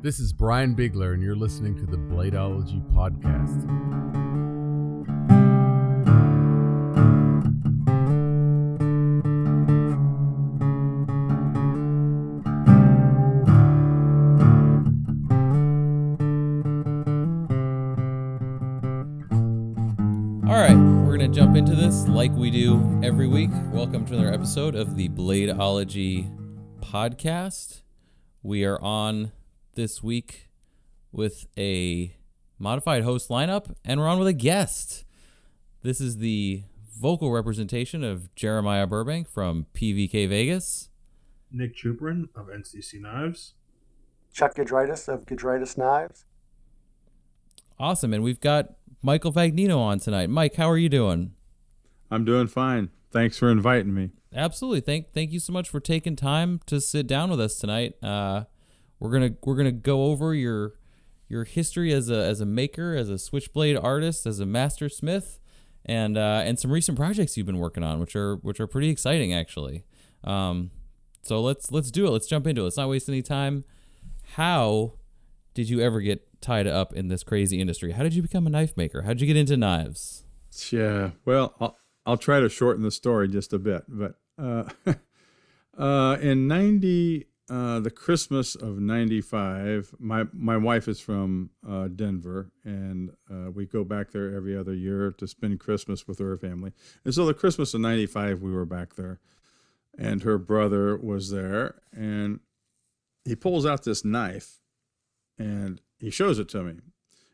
This is Brian Bigler, and you're listening to the Bladeology podcast. All right, we're going to jump into this like we do every week. Welcome to another episode of the Bladeology podcast. We are on this week with a modified host lineup, and we're on with a guest. This is the vocal representation of Jeremiah Burbank from PVK Vegas. Nick Chuprin of NCC Knives. Chuck Gudritis of Gudritis Knives. Awesome, and we've got Michael Vagnino on tonight. Mike, how are you doing? I'm doing fine. Thanks for inviting me. Absolutely. Thank you so much for taking time to sit down with us tonight. We're gonna go over your history as a maker, as a switchblade artist, as a master smith, and some recent projects you've been working on, which are pretty exciting actually. So let's do it. Let's jump into it. Let's not waste any time. How did you ever get tied up in this crazy industry? How did you become a knife maker? How did you get into knives? Yeah, well, I'll try to shorten the story just a bit, but in the Christmas of '95, my wife is from Denver, and we go back there every other year to spend Christmas with her family. And so the Christmas of '95, we were back there, and her brother was there, and he pulls out this knife, and he shows it to me,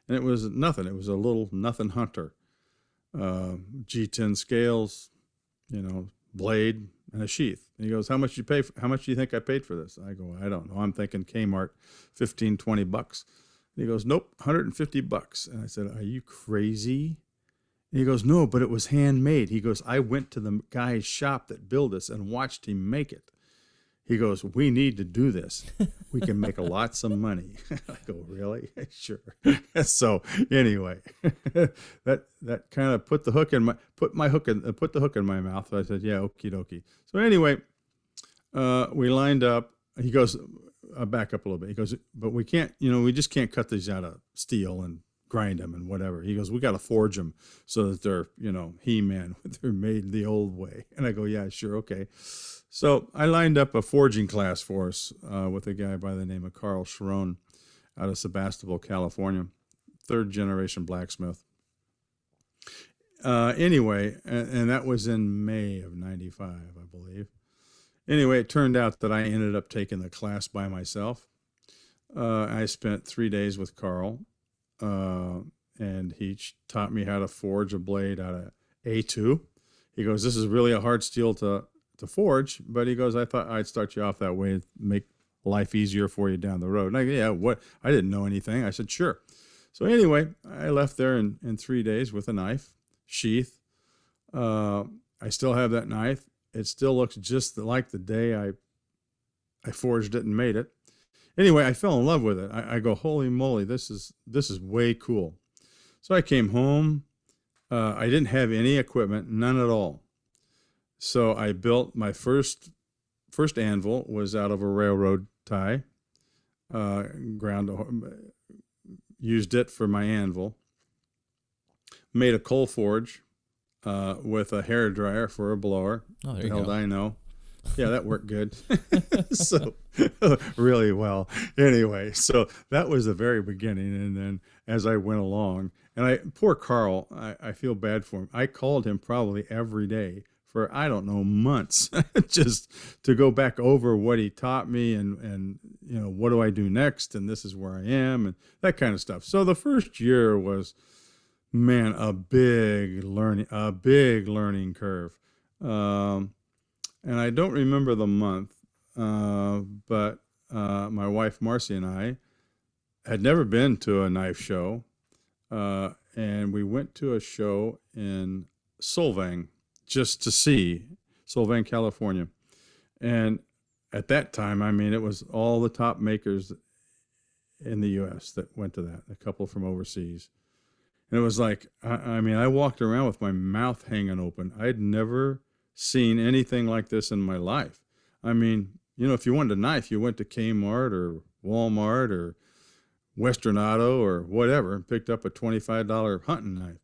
and it was nothing. It was a little nothing hunter, G10 scales, blade and a sheath. And he goes, how much do you think I paid for this? I go, I don't know. I'm thinking Kmart, $15-20. And he goes, nope, $150. And I said, are you crazy? And he goes, no, but it was handmade. He goes, I went to the guy's shop that built this and watched him make it. He goes, we need to do this. We can make lots of money. I go, really? Sure. So anyway, that kind of put the hook in my mouth. So I said, yeah, okie dokie. So anyway, we lined up. He goes, back up a little bit. He goes, but we can't, we just can't cut these out of steel and grind them and whatever. He goes, we got to forge them so that they're, He-Man, they're made the old way. And I go, yeah, sure. Okay. So I lined up a forging class for us with a guy by the name of Carl Sharon out of Sebastopol, California, third generation blacksmith. Anyway, and that was in May of '95, I believe. Anyway, it turned out that I ended up taking the class by myself. I spent 3 days with Carl, and he taught me how to forge a blade out of A2. He goes, this is really a hard steel to forge, but he goes, I thought I'd start you off that way and make life easier for you down the road. And I go, yeah, what? I didn't know anything. I said, sure. So anyway, I left there in 3 days with a knife, sheath. I still have that knife. It still looks just like the day I forged it and made it. Anyway, I fell in love with it. I go, holy moly, this is way cool. So I came home. I didn't have any equipment, none at all. So I built my first anvil was out of a railroad tie, used it for my anvil, made a coal forge with a hair dryer for a blower. Oh, there the you hell go. do I know? Yeah, that worked good. So really well. Anyway, so that was the very beginning. And then as I went along, and poor Carl, I feel bad for him. I called him probably every day for, I don't know, months, just to go back over what he taught me and what do I do next? And this is where I am and that kind of stuff. So the first year was, man, a big learning curve. And I don't remember the month, but my wife Marcy and I had never been to a knife show, and we went to a show in Solvang just to see Solvang, California. And at that time, it was all the top makers in the U.S. that went to that, a couple from overseas. And it was like, I walked around with my mouth hanging open. I'd never seen anything like this in my life. If you wanted a knife, you went to Kmart or Walmart or Western Auto or whatever and picked up a $25 hunting knife.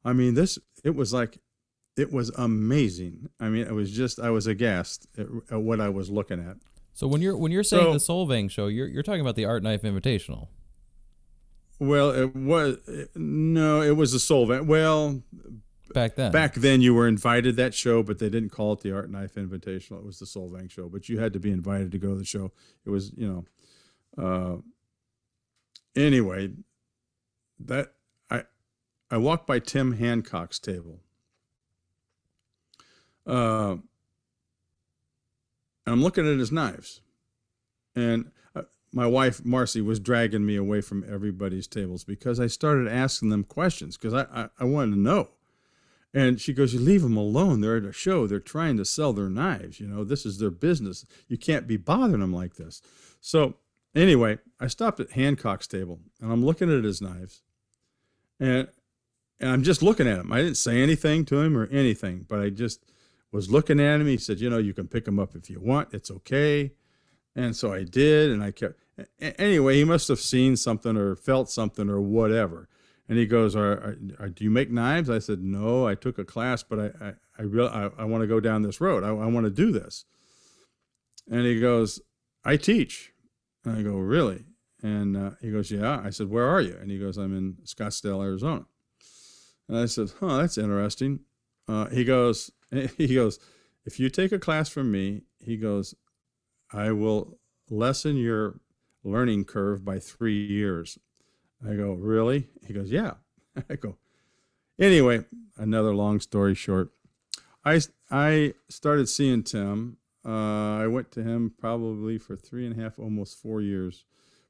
I mean, it was amazing. I mean, I was aghast at what I was looking at. So when you're saying the Solvang show, you're talking about the Art Knife Invitational. Well, it was the Solvang. Well, back then you were invited that show, but they didn't call it the Art Knife Invitational. It was the Solvang show, but you had to be invited to go to the show. It was, anyway, that I walked by Tim Hancock's table. I'm looking at his knives, and my wife, Marcy, was dragging me away from everybody's tables because I started asking them questions because I wanted to know. And she goes, you leave them alone. They're at a show. They're trying to sell their knives. This is their business. You can't be bothering them like this. So anyway, I stopped at Hancock's table, and I'm looking at his knives, and I'm just looking at him. I didn't say anything to him or anything, but I just was looking at him. He said, you can pick them up if you want. It's okay. And so I did, and I kept. Anyway, he must have seen something or felt something or whatever. And he goes, do you make knives? I said, no, I took a class, but I want to go down this road. I want to do this. And he goes, I teach. And I go, really? And he goes, yeah. I said, where are you? And he goes, I'm in Scottsdale, Arizona. And I said, that's interesting. He goes, if you take a class from me, he goes, I will lessen your learning curve by 3 years. I go, really? He goes, yeah. I go, anyway, another long story short. I started seeing Tim. I went to him probably for 3.5, almost 4 years,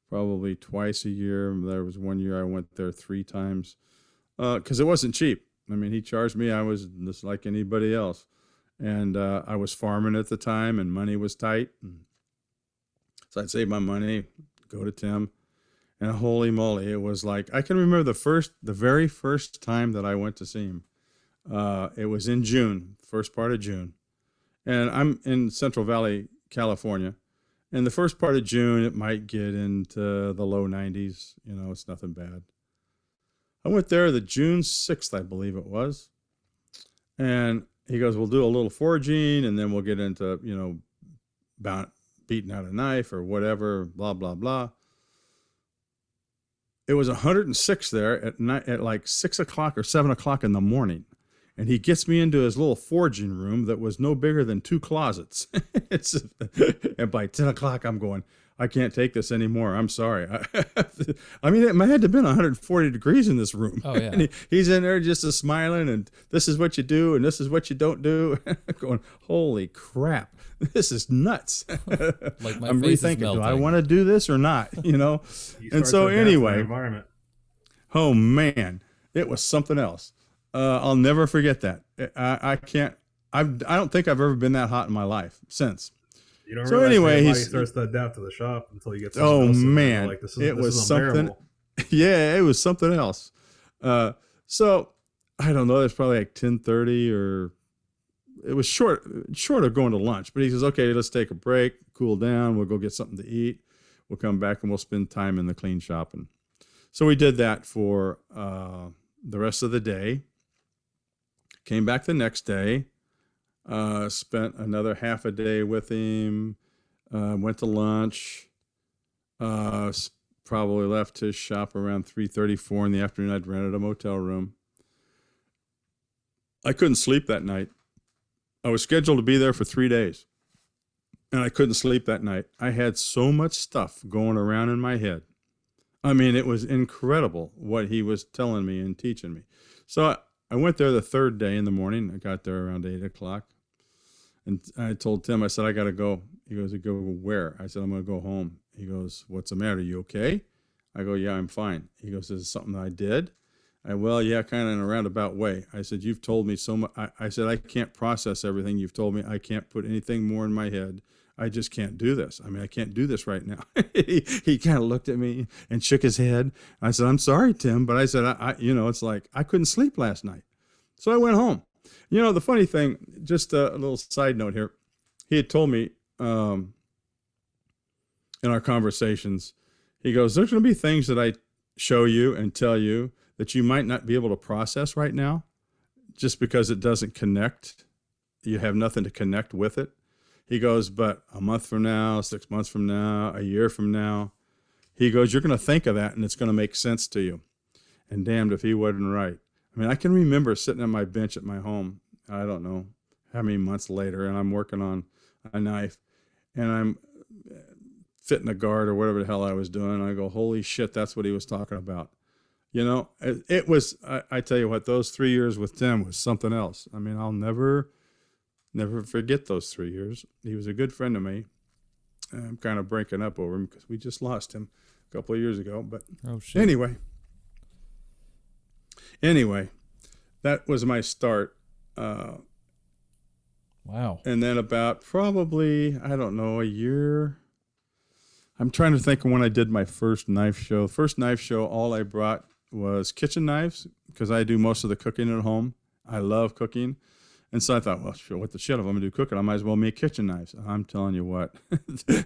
probably twice a year. There was one year I went there 3 times because it wasn't cheap. I mean, he charged me. I was just like anybody else. And I was farming at the time, and money was tight. So I'd save my money, go to Tim, and holy moly, it was like, I can remember the very first time that I went to see him. It was in June, first part of June. And I'm in Central Valley, California. And the first part of June, it might get into the low 90s. It's nothing bad. I went there the June 6th, I believe it was. And he goes, we'll do a little foraging, and then we'll get into, beating out a knife or whatever, blah, blah, blah. It was 106 there at night, at like 6 o'clock or 7 o'clock in the morning. And he gets me into his little foraging room that was no bigger than 2 closets. And by 10 o'clock, I'm going, I can't take this anymore. I'm sorry. I mean, it had to have been 140 degrees in this room. Oh, yeah. And he's in there just smiling, and this is what you do, and this is what you don't do. Going, holy crap, this is nuts. Like my I'm face is rethinking, do I melting. want to do this or not? And so anyway, environment. Oh man, it was something else. I'll never forget that. I can't. I don't think I've ever been that hot in my life since. You don't So realize anyway, your he body starts to adapt to the shop until you get. Oh else in there. man, Like, this was is something. unbearable. Yeah, it was something else. So I don't know. It's probably like 10:30, or it was short of going to lunch. But he says, "Okay, let's take a break, cool down. We'll go get something to eat. We'll come back and we'll spend time in the clean shop." And so we did that for the rest of the day. Came back the next day. Spent another half a day with him. Went to lunch. Probably left his shop around 3:34 in the afternoon. I'd rented a motel room. I couldn't sleep that night. I was scheduled to be there for 3 days, and I couldn't sleep that night. I had so much stuff going around in my head. I mean, it was incredible what he was telling me and teaching me. So I went there the third day in the morning. I got there around 8 o'clock. And I told Tim, I said, I got to go. He goes, go where? I said, I'm going to go home. He goes, what's the matter? You okay? I go, yeah, I'm fine. He goes, is it something that I did? Well, yeah, kind of in a roundabout way. I said, you've told me so much. I said, I can't process everything you've told me. I can't put anything more in my head. I just can't do this. I mean, I can't do this right now. He kind of looked at me and shook his head. I said, I'm sorry, Tim. But I said, it's like I couldn't sleep last night. So I went home. The funny thing, just a little side note here. He had told me in our conversations, He goes, there's going to be things that I show you and tell you that you might not be able to process right now just because it doesn't connect. You have nothing to connect with it. He goes, but a month from now, 6 months from now, a year from now, he goes, you're going to think of that and it's going to make sense to you. And damned if he wasn't right. I mean, I can remember sitting on my bench at my home, I don't know how many months later, and I'm working on a knife and I'm fitting a guard or whatever the hell I was doing. And I go, holy shit, that's what he was talking about. You know, it was, I tell you what, those 3 years with Tim was something else. I mean, I'll never forget those 3 years. He was a good friend of me. I'm kind of breaking up over him because we just lost him a couple of years ago. But oh, shit. Anyway, that was my start. Wow. And then about probably, I don't know, a year. I'm trying to think of when I did my first knife show. First knife show, all I brought was kitchen knives because I do most of the cooking at home. I love cooking. And so I thought, well, sure, what the shit, if I'm going to do cooking, I might as well make kitchen knives. I'm telling you what,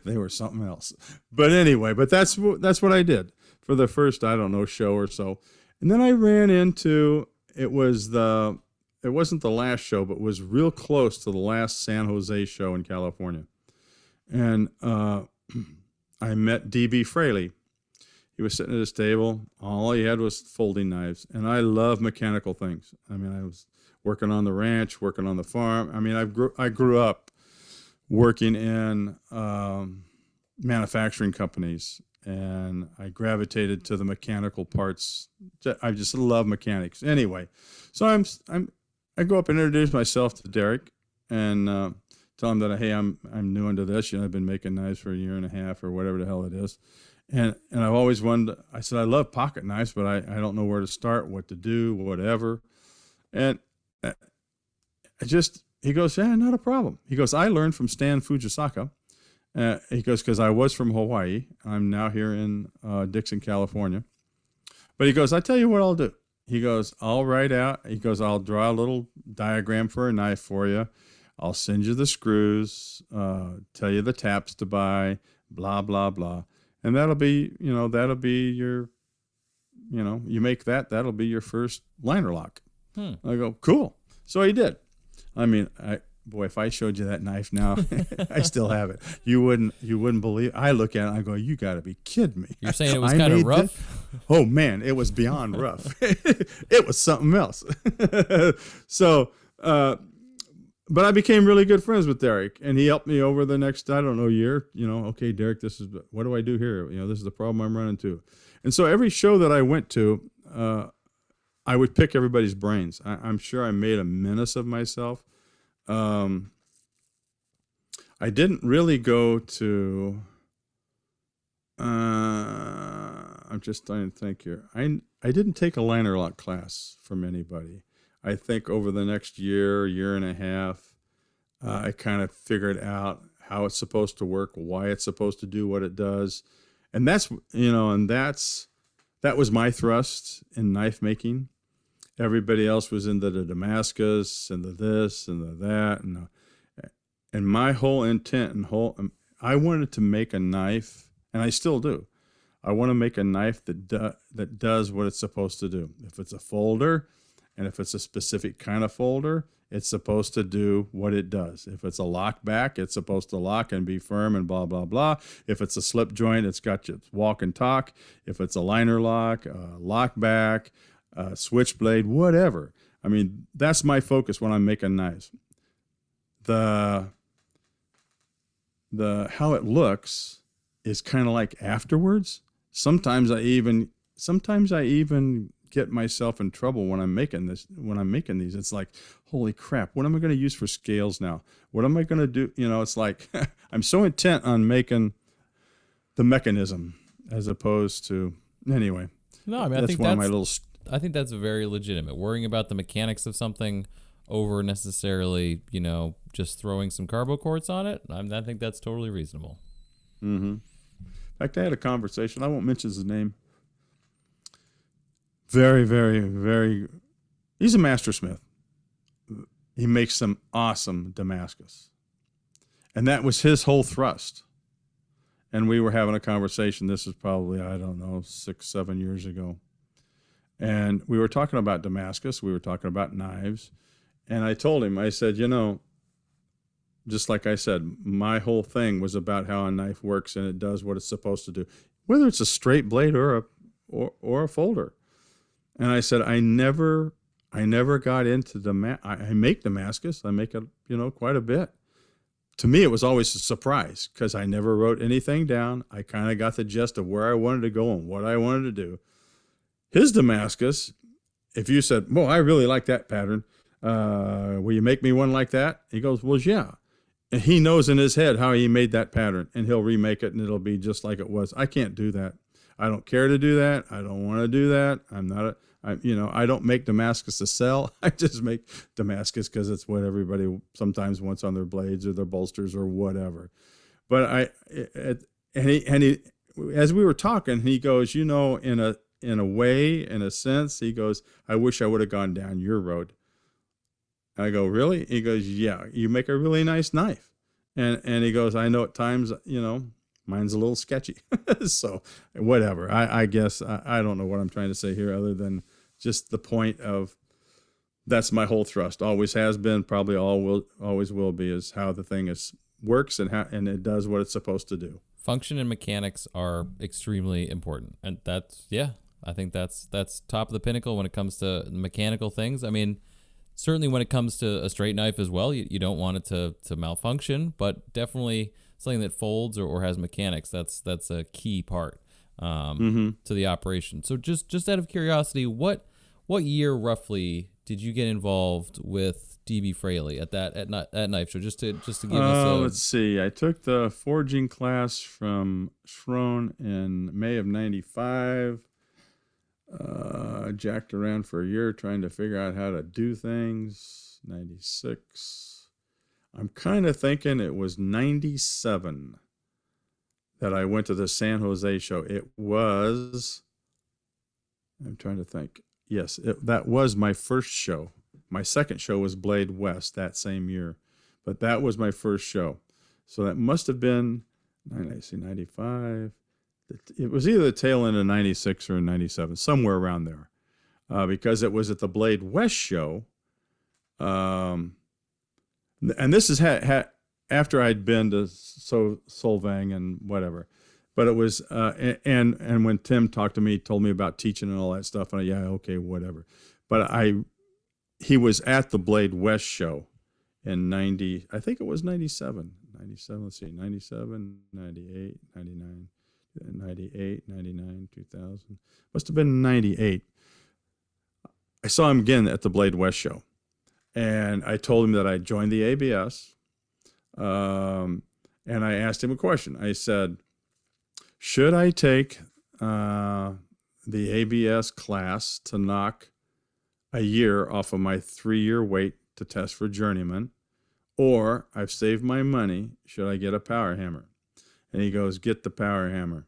they were something else. But anyway, that's what I did for the first, I don't know, show or so. And then I ran into, it wasn't the last show, but was real close to the last San Jose show in California. And I met D.B. Fraley. He was sitting at his table. All he had was folding knives. And I love mechanical things. I mean, I was working on the ranch, working on the farm. I mean, I grew up working in manufacturing companies, and I gravitated to the mechanical parts. I just love mechanics. Anyway, so I go up and introduce myself to Derek and tell him that, hey, I'm new into this. You know, I've been making knives for a year and a half or whatever the hell it is. And I've always wanted, I said, I love pocket knives, but I don't know where to start, what to do, whatever. And he goes, yeah, not a problem. He goes, I learned from Stan Fujisaka. He goes, because I was from Hawaii. I'm now here in Dixon, California. But he goes, I tell you what I'll do. He goes, I'll write out. He goes, I'll draw a little diagram for a knife for you. I'll send you the screws, tell you the taps to buy, blah, blah, blah. And that'll be your, you make that'll be your first liner lock. I go, cool. So he did. I mean, if I showed you that knife now, I still have it. You wouldn't believe. I look at it and I go, you got to be kidding me. You're saying it was kind of rough? Oh man, it was beyond rough. It was something else. So, but I became really good friends with Derek, and he helped me over the next, I don't know, year. Okay, Derek, what do I do here? This is the problem I'm running into. And so every show that I went to, I would pick everybody's brains. I'm sure I made a menace of myself. I didn't really go to, I'm just trying to think here. I didn't take a liner lock class from anybody. I think over the next year and a half, I kind of figured out how it's supposed to work, why it's supposed to do what it does. And that was my thrust in knife making. Everybody else was into the Damascus and the this and the that. And my whole intent I wanted to make a knife, and I still do. I want to make a knife that does what it's supposed to do. If it's a folder, and if it's a specific kind of folder, it's supposed to do what it does. If it's a lock back, it's supposed to lock and be firm and blah, blah, blah. If it's a slip joint, it's got your walk and talk. If it's a liner lock, lock back, switchblade, whatever. I mean, that's my focus when I'm making knives. The how it looks is kind of like afterwards. Sometimes I even get myself in trouble when I'm making these. It's like, holy crap, what am I going to use for scales now? What am I going to do? It's like I'm so intent on making the mechanism as opposed to, anyway. No, I mean, I think that's very legitimate. Worrying about the mechanics of something over necessarily, just throwing some carbo quartz on it. I think that's totally reasonable. Mm-hmm. In fact, I had a conversation. I won't mention his name. Very, very, very. He's a master smith. He makes some awesome Damascus. And that was his whole thrust. and we were having a conversation. This is probably, I don't know, 6-7 years ago. And we were talking about Damascus. We were talking about knives. And I told him, I said, just like I said, my whole thing was about how a knife works and it does what it's supposed to do, whether it's a straight blade or a folder. And I said, I never got into I make Damascus. I make it, quite a bit. To me, it was always a surprise because I never wrote anything down. I kind of got the gist of where I wanted to go and what I wanted to do. His Damascus, if you said, well, I really like that pattern. Will you make me one like that? He goes, well, yeah. And he knows in his head how he made that pattern, and he'll remake it, and it'll be just like it was. I can't do that. I don't care to do that. I don't want to do that. I don't make Damascus to sell. I just make Damascus because it's what everybody sometimes wants on their blades or their bolsters or whatever. But he, as we were talking, he goes, in a way, in a sense, he goes, I wish I would have gone down your road. I go, really? He goes, yeah, you make a really nice knife. And he goes, I know at times, mine's a little sketchy. So whatever. I guess I don't know what I'm trying to say here other than just the point of that's my whole thrust. Always has been, probably always will be, is how the thing works and it does what it's supposed to do. Function and mechanics are extremely important. And I think that's top of the pinnacle when it comes to mechanical things. I mean, certainly when it comes to a straight knife as well, you don't want it to malfunction, but definitely something that folds or has mechanics, that's a key part to the operation. So just out of curiosity, what year roughly did you get involved with DB Fraley at knife show? Just to give us let's see. I took the forging class from Schroen in May of '95. Jacked around for a year trying to figure out how to do things. 96. I'm kind of thinking it was 97 that I went to the San Jose show. I'm trying to think. Yes, that was my first show. My second show was Blade West that same year, but that was my first show. So that must have been 95. It was either the tail end of 96 or 97, somewhere around there, because it was at the Blade West show. And this is after I'd been to Solvang and whatever. But it was, and when Tim talked to me, told me about teaching and all that stuff, and okay, whatever. But he was at the Blade West show in 90, I think it was 97, let's see, 97, 98, 99. 98, 99, 2000. Must have been 98. I saw him again at the Blade West show. And I told him that I joined the ABS. And I asked him a question. I said, should I take the ABS class to knock a year off of my 3-year wait to test for journeyman? Or I've saved my money. Should I get a power hammer? And he goes, get the power hammer.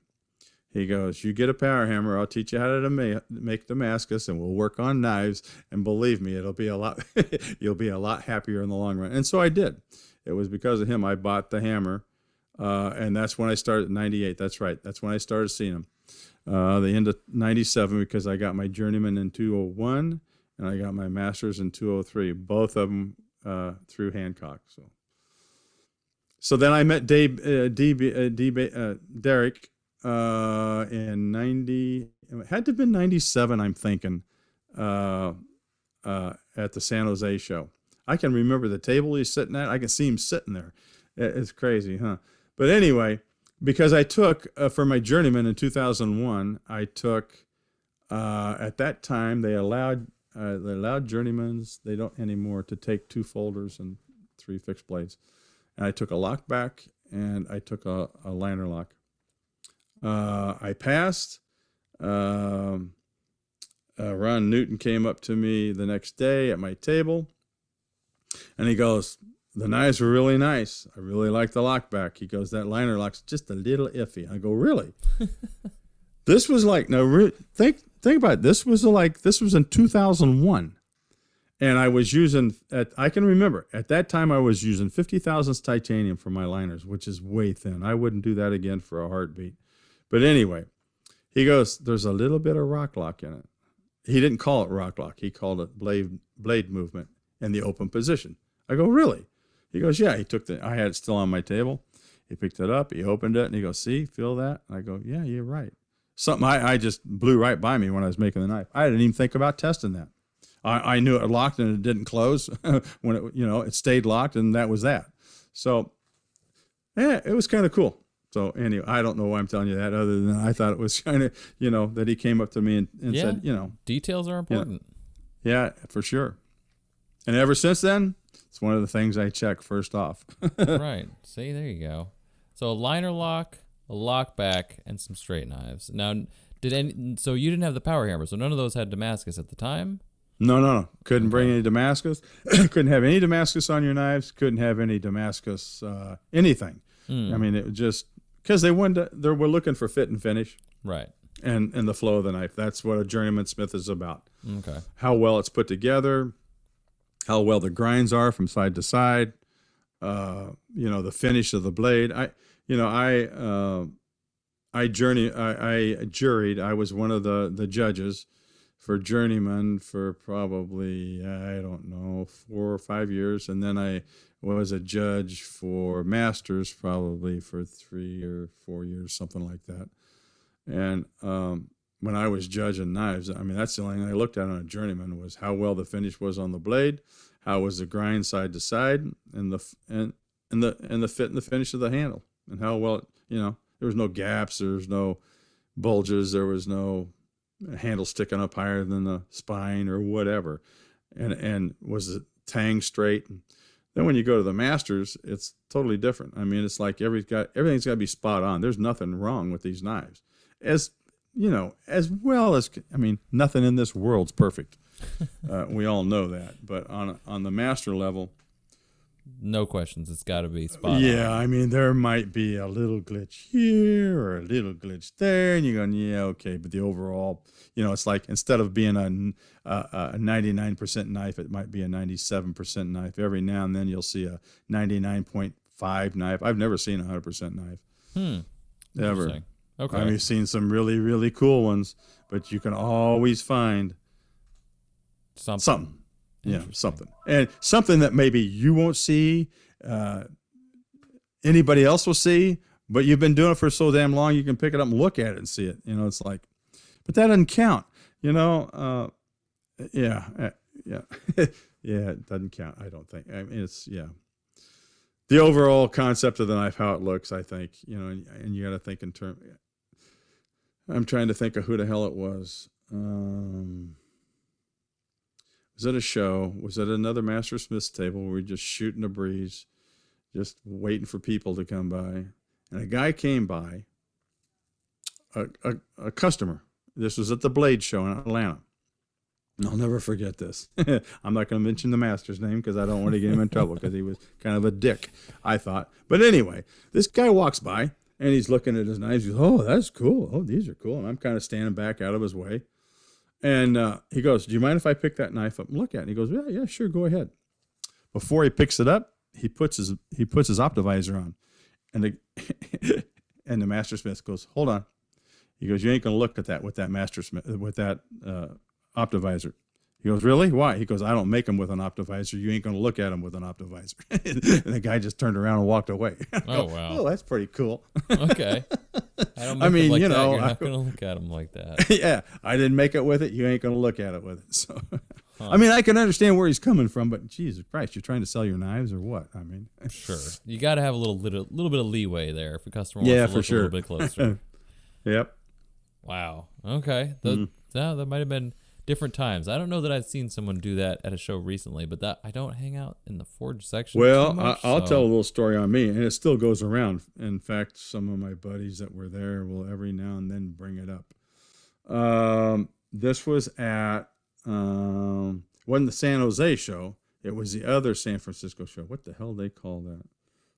He goes, you get a power hammer, I'll teach you how to make Damascus, and we'll work on knives. And believe me, it'll be a lot. You'll be a lot happier in the long run. And so I did. It was because of him I bought the hammer, and that's when I started. 98. That's right. That's when I started seeing him. The end of 97, because I got my journeyman in 201, and I got my master's in 203. Both of them through Hancock. So then I met Derek in 90. It had to have been 97, I'm thinking, at the San Jose show. I can remember the table he's sitting at. I can see him sitting there. It's crazy, huh? But anyway, because I took, for my journeyman in 2001, I took, at that time, they allowed journeymans, they don't anymore, to take 2 folders and 3 fixed blades. And I took a lock back, and I took a liner lock. I passed. Ron Newton came up to me the next day at my table, and he goes, the knives were really nice. I really like the lock back. He goes, that liner lock's just a little iffy. I go, really? This was like, no, think about it. This was in 2001. And I was using, I can remember, at that time I was using 50 thousandths titanium for my liners, which is way thin. I wouldn't do that again for a heartbeat. But anyway, he goes, there's a little bit of rock lock in it. He didn't call it rock lock. He called it blade movement in the open position. I go, really? He goes, yeah. He took I had it still on my table. He picked it up. He opened it, and he goes, see, feel that? And I go, yeah, you're right. Something I just blew right by me when I was making the knife. I didn't even think about testing that. I knew it locked and it didn't close when it stayed locked, and that was that. So, yeah, it was kind of cool. So anyway, I don't know why I'm telling you that, other than I thought it was kind of, that he came up to me and said, details are important. Yeah, for sure. And ever since then, it's one of the things I check first off. Right. See, there you go. So a liner lock, a lock back, and some straight knives. Now, so you didn't have the power hammer, so none of those had Damascus at the time? No. Couldn't bring any Damascus. Couldn't have any Damascus on your knives. Couldn't have any Damascus anything. I mean, it was just because they were looking for fit and finish, right? And the flow of the knife. That's what a journeyman smith is about. Okay. How well it's put together, how well the grinds are from side to side. The finish of the blade. I juried. I was one of the judges for journeyman for probably, I don't know, 4 or 5 years. And then I was a judge for masters probably for 3 or 4 years, something like that. And when I was judging knives, I mean, that's the only thing I looked at on a journeyman was how well the finish was on the blade, how was the grind side to side, and the fit and the finish of the handle, and how well, there was no gaps, there was no bulges, there was no handle sticking up higher than the spine or whatever, and was the tang straight. And then when you go to the masters, it's totally different. I mean, it's like everything's got to be spot on. There's nothing wrong with these knives, as well as, I mean, nothing in this world's perfect. We all know that, but on the master level, no questions. It's got to be spot on. Yeah, I mean, there might be a little glitch here or a little glitch there, and you're going, yeah, okay. But the overall, it's like instead of being a 99% knife, it might be a 97% knife. Every now and then you'll see a 99.5 knife. I've never seen a 100% knife. Ever. Okay. I mean, you've seen some really, really cool ones, but you can always find something. Yeah, something. And something that maybe you won't see, anybody else will see, but you've been doing it for so damn long, you can pick it up and look at it and see it. It's like, but that doesn't count, yeah. Yeah, it doesn't count, I don't think. I mean, it's, yeah. The overall concept of the knife, how it looks, I think, and you got to think in terms, I'm trying to think of who the hell it was. Was it a show? Was it another Master Smith's table where we're just shooting a breeze, just waiting for people to come by? And a guy came by, a customer. This was at the Blade Show in Atlanta. And I'll never forget this. I'm not going to mention the master's name because I don't want to get him in trouble because he was kind of a dick, I thought. But anyway, this guy walks by and he's looking at his knives. He goes, oh, that's cool. Oh, these are cool. And I'm kind of standing back out of his way. And he goes, do you mind if I pick that knife up and look at it? And he goes, yeah, sure, go ahead. Before he picks it up, he puts his optivisor on. And the Master Smith goes, hold on. He goes, you ain't going to look at that with that Master Smith, with that optivisor. He goes, really? Why? He goes, I don't make them with an optivisor. You ain't going to look at them with an optivisor. And the guy just turned around and walked away. Oh, wow. Oh, that's pretty cool. Okay. I mean, You're not going to look at them like that. Yeah, I didn't make it with it. You ain't going to look at it with it. So, I mean, I can understand where he's coming from, but Jesus Christ, you're trying to sell your knives or what? I mean, sure. You got to have a little bit of leeway there if a customer wants to look a little bit closer. Yep. Wow. Okay. That might have been different times. I don't know that I've seen someone do that at a show recently, but that I don't hang out in the forge section. Well, I'll tell a little story on me, and it still goes around. In fact, some of my buddies that were there will every now and then bring it up. This was at wasn't the San Jose show. It was the other San Francisco show. What the hell they call that?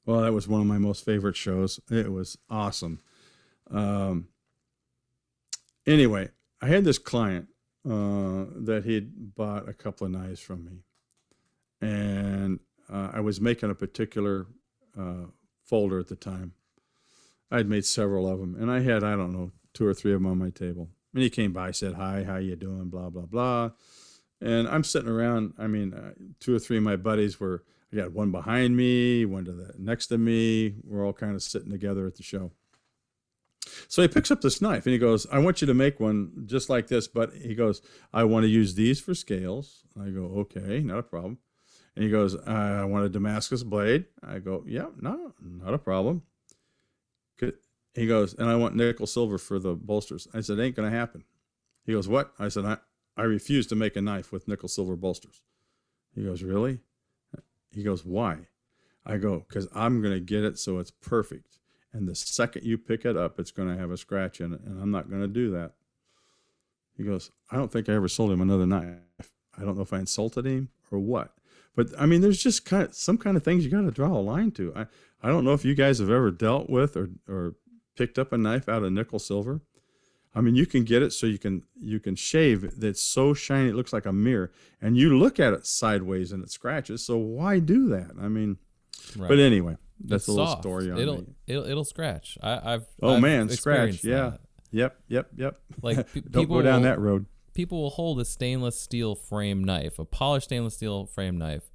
Well, that was one of my most favorite shows. It was awesome. Anyway, I had this client that he'd bought a couple of knives from me. and I was making a particular folder at the time. I'd made several of them, and I had, I don't know, 2 or 3 of them on my table. And he came by, said, "Hi, how you doing?" Blah, blah, blah. And I'm sitting around. I mean, 2 or 3 of my buddies were, I got one behind me, one to the next to me. We're all kind of sitting together at the show. So he picks up this knife and he goes, "I want you to make one just like this." But he goes, "I want to use these for scales." I go, "Okay, not a problem." And he goes, "I want a Damascus blade." I go, "Yeah, no, not a problem." He goes, "And I want nickel silver for the bolsters." I said, "Ain't going to happen." He goes, "What?" I said, I refuse to make a knife with nickel silver bolsters." He goes, "Really?" He goes, "Why?" I go, "Because I'm going to get it so it's perfect. And the second you pick it up, it's going to have a scratch in it. And I'm not going to do that." He goes, "I don't think I ever sold him another knife. I don't know if I insulted him or what. But, I mean, there's just some kind of things you got to draw a line to. I don't know if you guys have ever dealt with or picked up a knife out of nickel silver. I mean, you can get it so you can shave. That's so shiny it looks like a mirror. And you look at it sideways and it scratches. So why do that? I mean, right. But anyway, that's a little story on me. It'll scratch. I've scratch. Yeah. That. Yep. Like don't go down that road. People will hold a stainless steel frame knife, a polished stainless steel frame knife,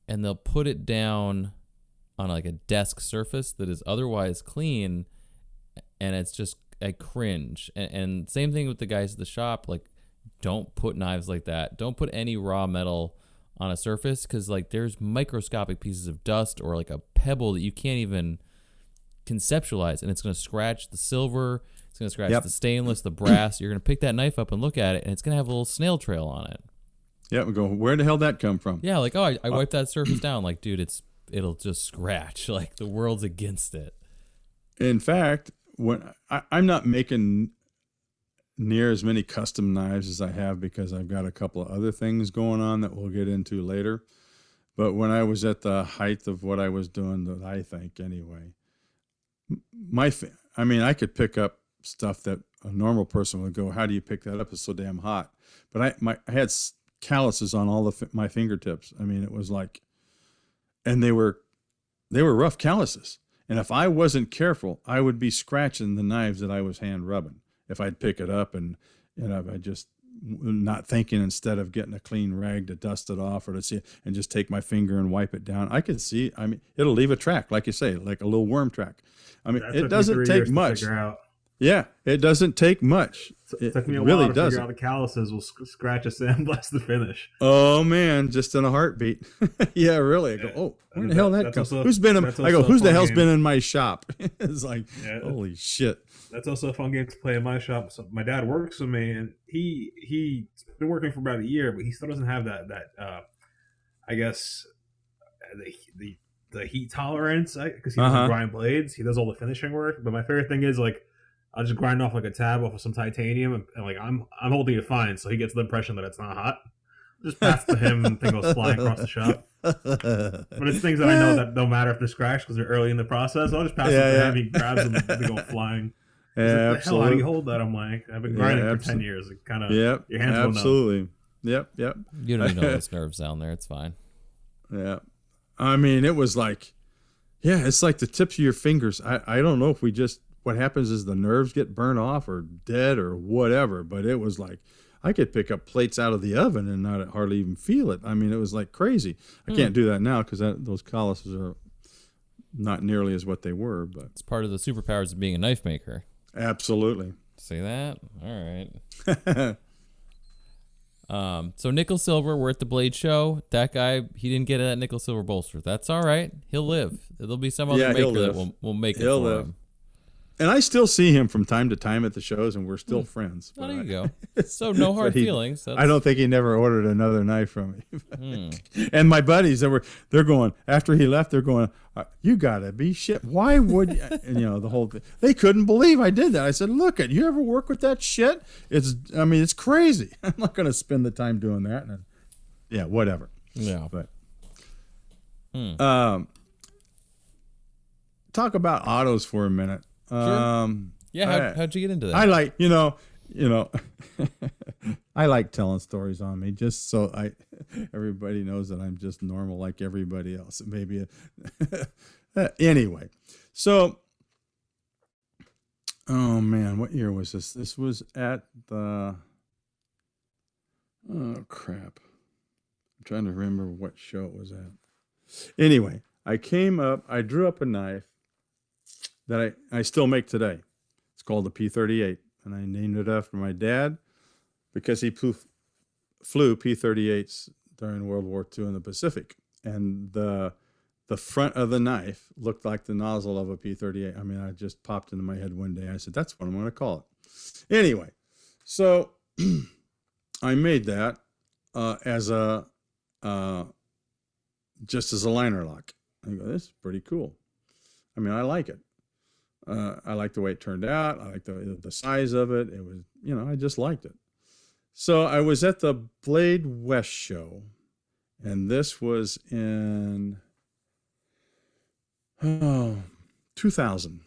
and they'll put it down on like a desk surface that is otherwise clean, and it's just a cringe. And same thing with the guys at the shop. Like, don't put knives like that. Don't put any raw metal on a surface, because like there's microscopic pieces of dust or like a pebble that you can't even conceptualize, and it's going to scratch the silver. It's going to scratch the stainless, the brass. You're going to pick that knife up and look at it, and it's going to have a little snail trail on it. Yeah, we go, "Where the hell did that come from?" Yeah, like, oh, I wiped that surface down. Like, dude, it'll just scratch. Like, the world's against it. In fact, when I'm not making near as many custom knives as I have, because I've got a couple of other things going on that we'll get into later. But when I was at the height of what I was doing, that I think anyway, I could pick up stuff that a normal person would go, "How do you pick that up? It's so damn hot." But I had calluses on all my fingertips. I mean, it was like, and they were rough calluses. And if I wasn't careful, I would be scratching the knives that I was hand rubbing. If I'd pick it up and I just not thinking, instead of getting a clean rag to dust it off or to see it, and just take my finger and wipe it down, I could see. I mean, it'll leave a track, like you say, like a little worm track. I mean, it doesn't take much. Yeah, it doesn't take much. It took me a really while to figure out the calluses will scratch a sandblast to finish. Oh man, just in a heartbeat. Yeah, really. I go, "Oh, where the hell that comes? Who's been in?" I go, "Who's the hell's been in my shop?" It's like, holy shit. That's also a fun game to play in my shop. So my dad works with me, and he's been working for about a year, but he still doesn't have that I guess the heat tolerance, because he doesn't grind blades. He does all the finishing work. But my favorite thing is, like, I'll just grind off like a tab off of some titanium, and like I'm holding it fine, so he gets the impression that it's not hot. Just pass it to him, and the thing goes flying across the shop. But it's things that I know that don't matter if they're scratched because they're early in the process. I'll just pass it to him. He grabs them, and they go flying. Yeah, like, "The hell, how do you hold that?" I'm like, "I've been grinding for 10 years. It kind of, your hands go numb." Absolutely. Yep. You don't even know those nerves down there. It's fine. Yeah. I mean, it was like, it's like the tips of your fingers. I don't know if what happens is the nerves get burnt off or dead or whatever, but it was like, I could pick up plates out of the oven and not hardly even feel it. I mean, it was like crazy. I can't do that now because those calluses are not nearly as what they were. But it's part of the superpowers of being a knife maker. Absolutely. See that? All right. So nickel silver, we're at the Blade show. That guy, he didn't get that nickel silver bolster. That's all right. He'll live. There'll be some other maker that will make it for him. And I still see him from time to time at the shows, and we're still friends. Oh, there you go. So no hard feelings. I don't think he never ordered another knife from me. And my buddies, they're going, after he left, they're going, "You gotta be shit. Why would you?" And the whole thing. They couldn't believe I did that. I said, "Look, you ever work with that shit? It's crazy. I'm not gonna spend the time doing that." And whatever. Yeah. But talk about autos for a minute. Sure. How'd you get into that? I like, I like telling stories on me, just so everybody knows that I'm just normal like everybody else. Maybe anyway. So, oh man, what year was this? This was at the, oh crap. I'm trying to remember what show it was at. Anyway, I came up, I drew up a knife that I still make today. It's called the P-38, and I named it after my dad because he flew P-38s during World War II in the Pacific. And the front of the knife looked like the nozzle of a P-38. I mean, I just popped into my head one day. I said, that's what I'm going to call it. Anyway, so I made that as a just as a liner lock. I go, this is pretty cool. I mean, I like it. I like the way it turned out. I like the size of it. It was, I just liked it. So I was at the Blade West show, and this was in 2000.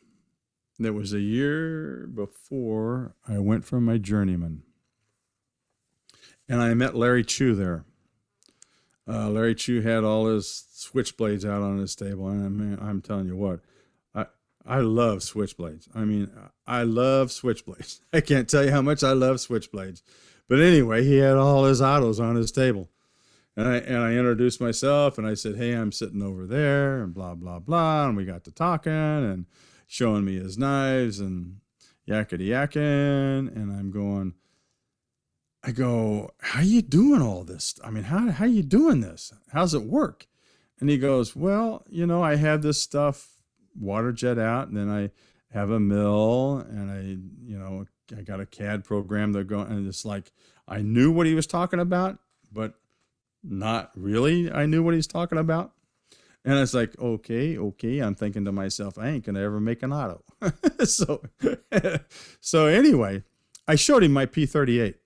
That was a year before I went for my journeyman. And I met Larry Chu there. Larry Chu had all his switchblades out on his table, and I'm telling you what, I love switchblades. I mean, I love switchblades. I can't tell you how much I love switchblades. But anyway, he had all his autos on his table, and I introduced myself, and I said, hey, I'm sitting over there, and blah blah blah, and we got to talking and showing me his knives and yakety yakking, and I go, how you doing all this? I mean, how you doing this? How's it work? And he goes, well, I have this stuff water jet out, and then I have a mill, and I got a CAD program that going, and it's like, I knew what he was talking about, but not really I knew what he's talking about. And it's like, okay. I'm thinking to myself, I ain't going to ever make an auto. So anyway, I showed him my P-38.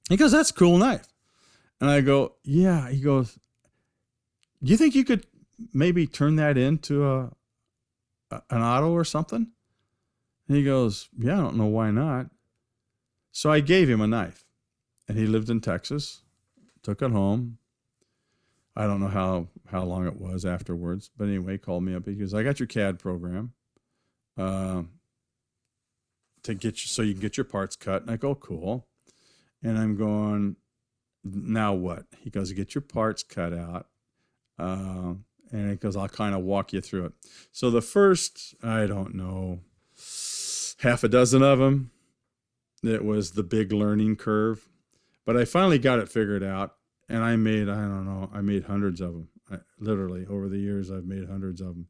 He goes, that's a cool knife. And I go, yeah. He goes, do you think you could maybe turn that into an auto or something? And he goes, yeah, I don't know why not. So I gave him a knife, and he lived in Texas, took it home. I don't know how long it was afterwards, but anyway, he called me up. He goes, I got your CAD program to get you, so you can get your parts cut. And I go, cool. And I'm going, now what? He goes, get your parts cut out. And he goes, I'll kind of walk you through it. So the first, I don't know, half a dozen of them, it was the big learning curve. But I finally got it figured out. And I made hundreds of them. Literally, over the years, I've made hundreds of them.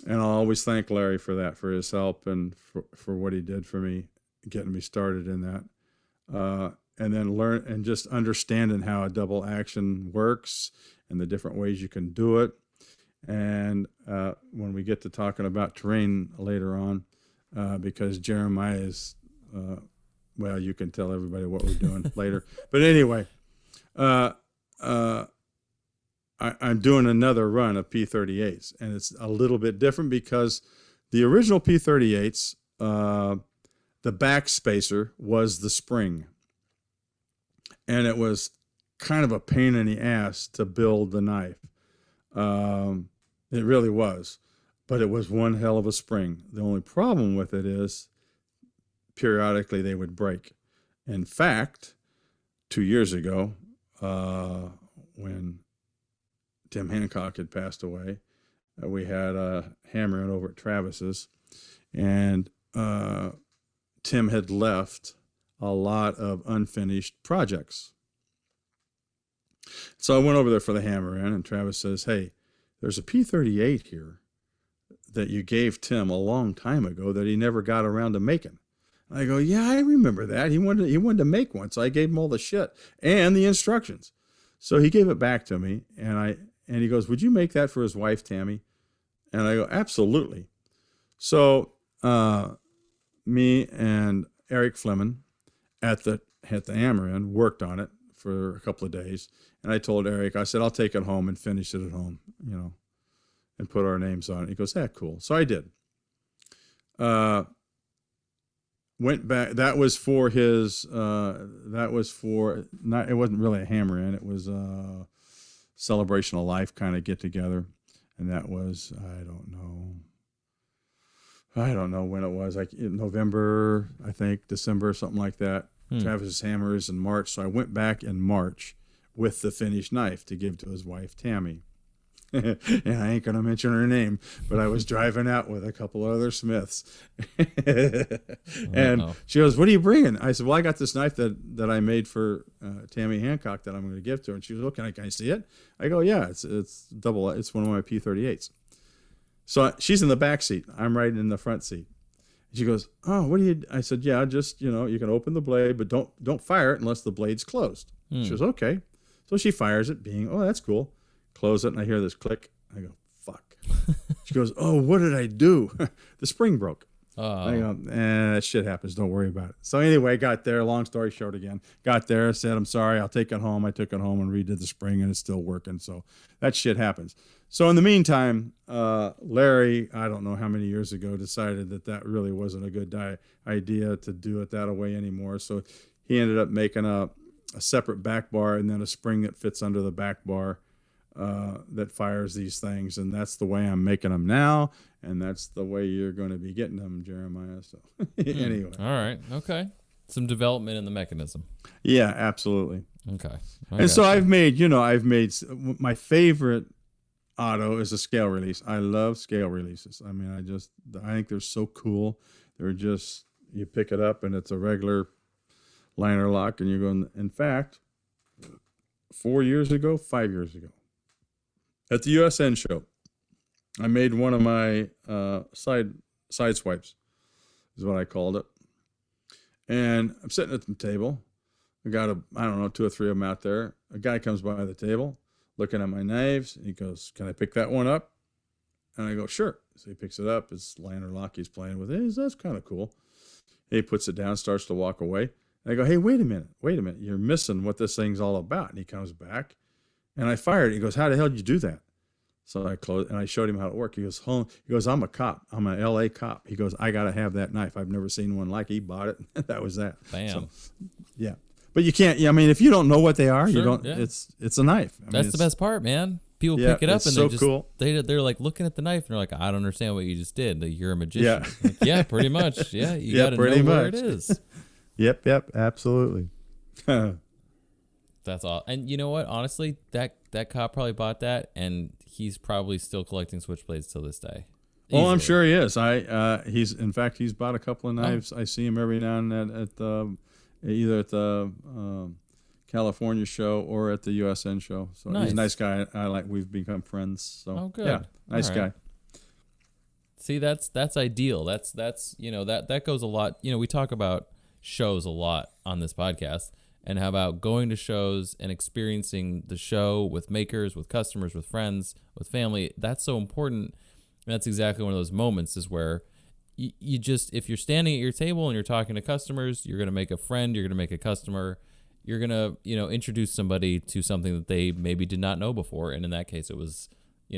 And I'll always thank Larry for that, for his help and for what he did for me, getting me started in that. And then learn and just understanding how a double action works and the different ways you can do it. And when we get to talking about terrain later on, because Jeremiah is... well, you can tell everybody what we're doing later. But anyway, I'm doing another run of P-38s, and it's a little bit different because the original P-38s, the back spacer was the spring. And it was kind of a pain in the ass to build the knife. It really was. But it was one hell of a spring. The only problem with it is periodically they would break. In fact, 2 years ago, when Tim Hancock had passed away, we had a hammering over at Travis's, and Tim had left a lot of unfinished projects. So I went over there for the hammer in, and Travis says, hey, there's a P-38 here that you gave Tim a long time ago that he never got around to making. I go, yeah, I remember that. He wanted to make one, so I gave him all the shit and the instructions. So he gave it back to me, and he goes, would you make that for his wife, Tammy? And I go, absolutely. So me and Eric Fleming at the Amarin worked on it for a couple of days, and I told Eric, I said, I'll take it home and finish it at home, and put our names on it. He goes, cool. So I did. went back. That was for his. That was for not. It wasn't really a hammer in. It was a celebration of life kind of get together, and that was I don't know when it was. Like in November, I think December, something like that. Travis's hammer is in March, so I went back in March with the finished knife to give to his wife Tammy. And I ain't gonna mention her name, but I was driving out with a couple other smiths, and she goes, "What are you bringing?" I said, "Well, I got this knife that I made for Tammy Hancock that I'm going to give to her." And she goes, "Oh, can I see it?" I go, "Yeah, it's double. It's one of my P38s." So she's in the back seat. I'm right in the front seat. She goes, "Oh, what do you?" I said, "Yeah, just you can open the blade, but don't fire it unless the blade's closed." She goes, "Okay." So she fires it, being, "Oh, that's cool." Close it, and I hear this click. I go, "Fuck." She goes, "Oh, what did I do?" The spring broke. I go, that shit happens. Don't worry about it. So anyway, got there. Long story short again. Got there, said, "I'm sorry, I'll take it home." I took it home and redid the spring, and it's still working. So that shit happens. So in the meantime, Larry, I don't know how many years ago, decided that really wasn't a good idea to do it that way anymore. So he ended up making a separate back bar and then a spring that fits under the back bar. That fires these things, and that's the way I'm making them now, and that's the way you're going to be getting them, Jeremiah. So anyway, all right, okay, some development in the mechanism. Yeah, absolutely. Okay, and so I've made my favorite auto is a scale release. I love scale releases. I mean, I think they're so cool. They're just, you pick it up and it's a regular liner lock, and you're going. In fact, 5 years ago. At the USN show, I made one of my side swipes, is what I called it. And I'm sitting at the table. I got I don't know, 2 or 3 of them out there. A guy comes by the table, looking at my knives. And he goes, "Can I pick that one up?" And I go, "Sure." So he picks it up. It's liner lock he's playing with. That's kind of cool. He puts it down, starts to walk away. And I go, "Hey, wait a minute. You're missing what this thing's all about." And he comes back. And I fired it. He goes, "How the hell did you do that?" So I closed, and I showed him how it worked. He goes, "I'm a cop. I'm an LA cop." He goes, "I got to have that knife. I've never seen one like it." He bought it. That was that. Bam. So, yeah. But you can't, I mean, if you don't know what they are, Sure, you don't, yeah. it's a knife. That's the best part, man. People pick it up and so they just, cool. they're like looking at the knife and they're like, "I don't understand what you just did. Like, you're a magician." Yeah. Like, yeah, pretty much. Yeah. You got to pretty know where much. it is. Yep, absolutely. That's all. And you know what? Honestly, that cop probably bought that, and he's probably still collecting switchblades till this day. Oh, I'm sure he is. He's bought a couple of knives. I see him every now and then either at the California show or at the USN show. So nice. He's a nice guy. We've become friends. So good. Yeah, nice guy. See, that's ideal. That's that goes a lot. We talk about shows a lot on this podcast, and how about going to shows and experiencing the show with makers, with customers, with friends, with family. That's so important. And that's exactly one of those moments is where you just, if you're standing at your table and you're talking to customers, you're going to make a friend, you're going to make a customer, you're going to, introduce somebody to something that they maybe did not know before. And in that case, it was, a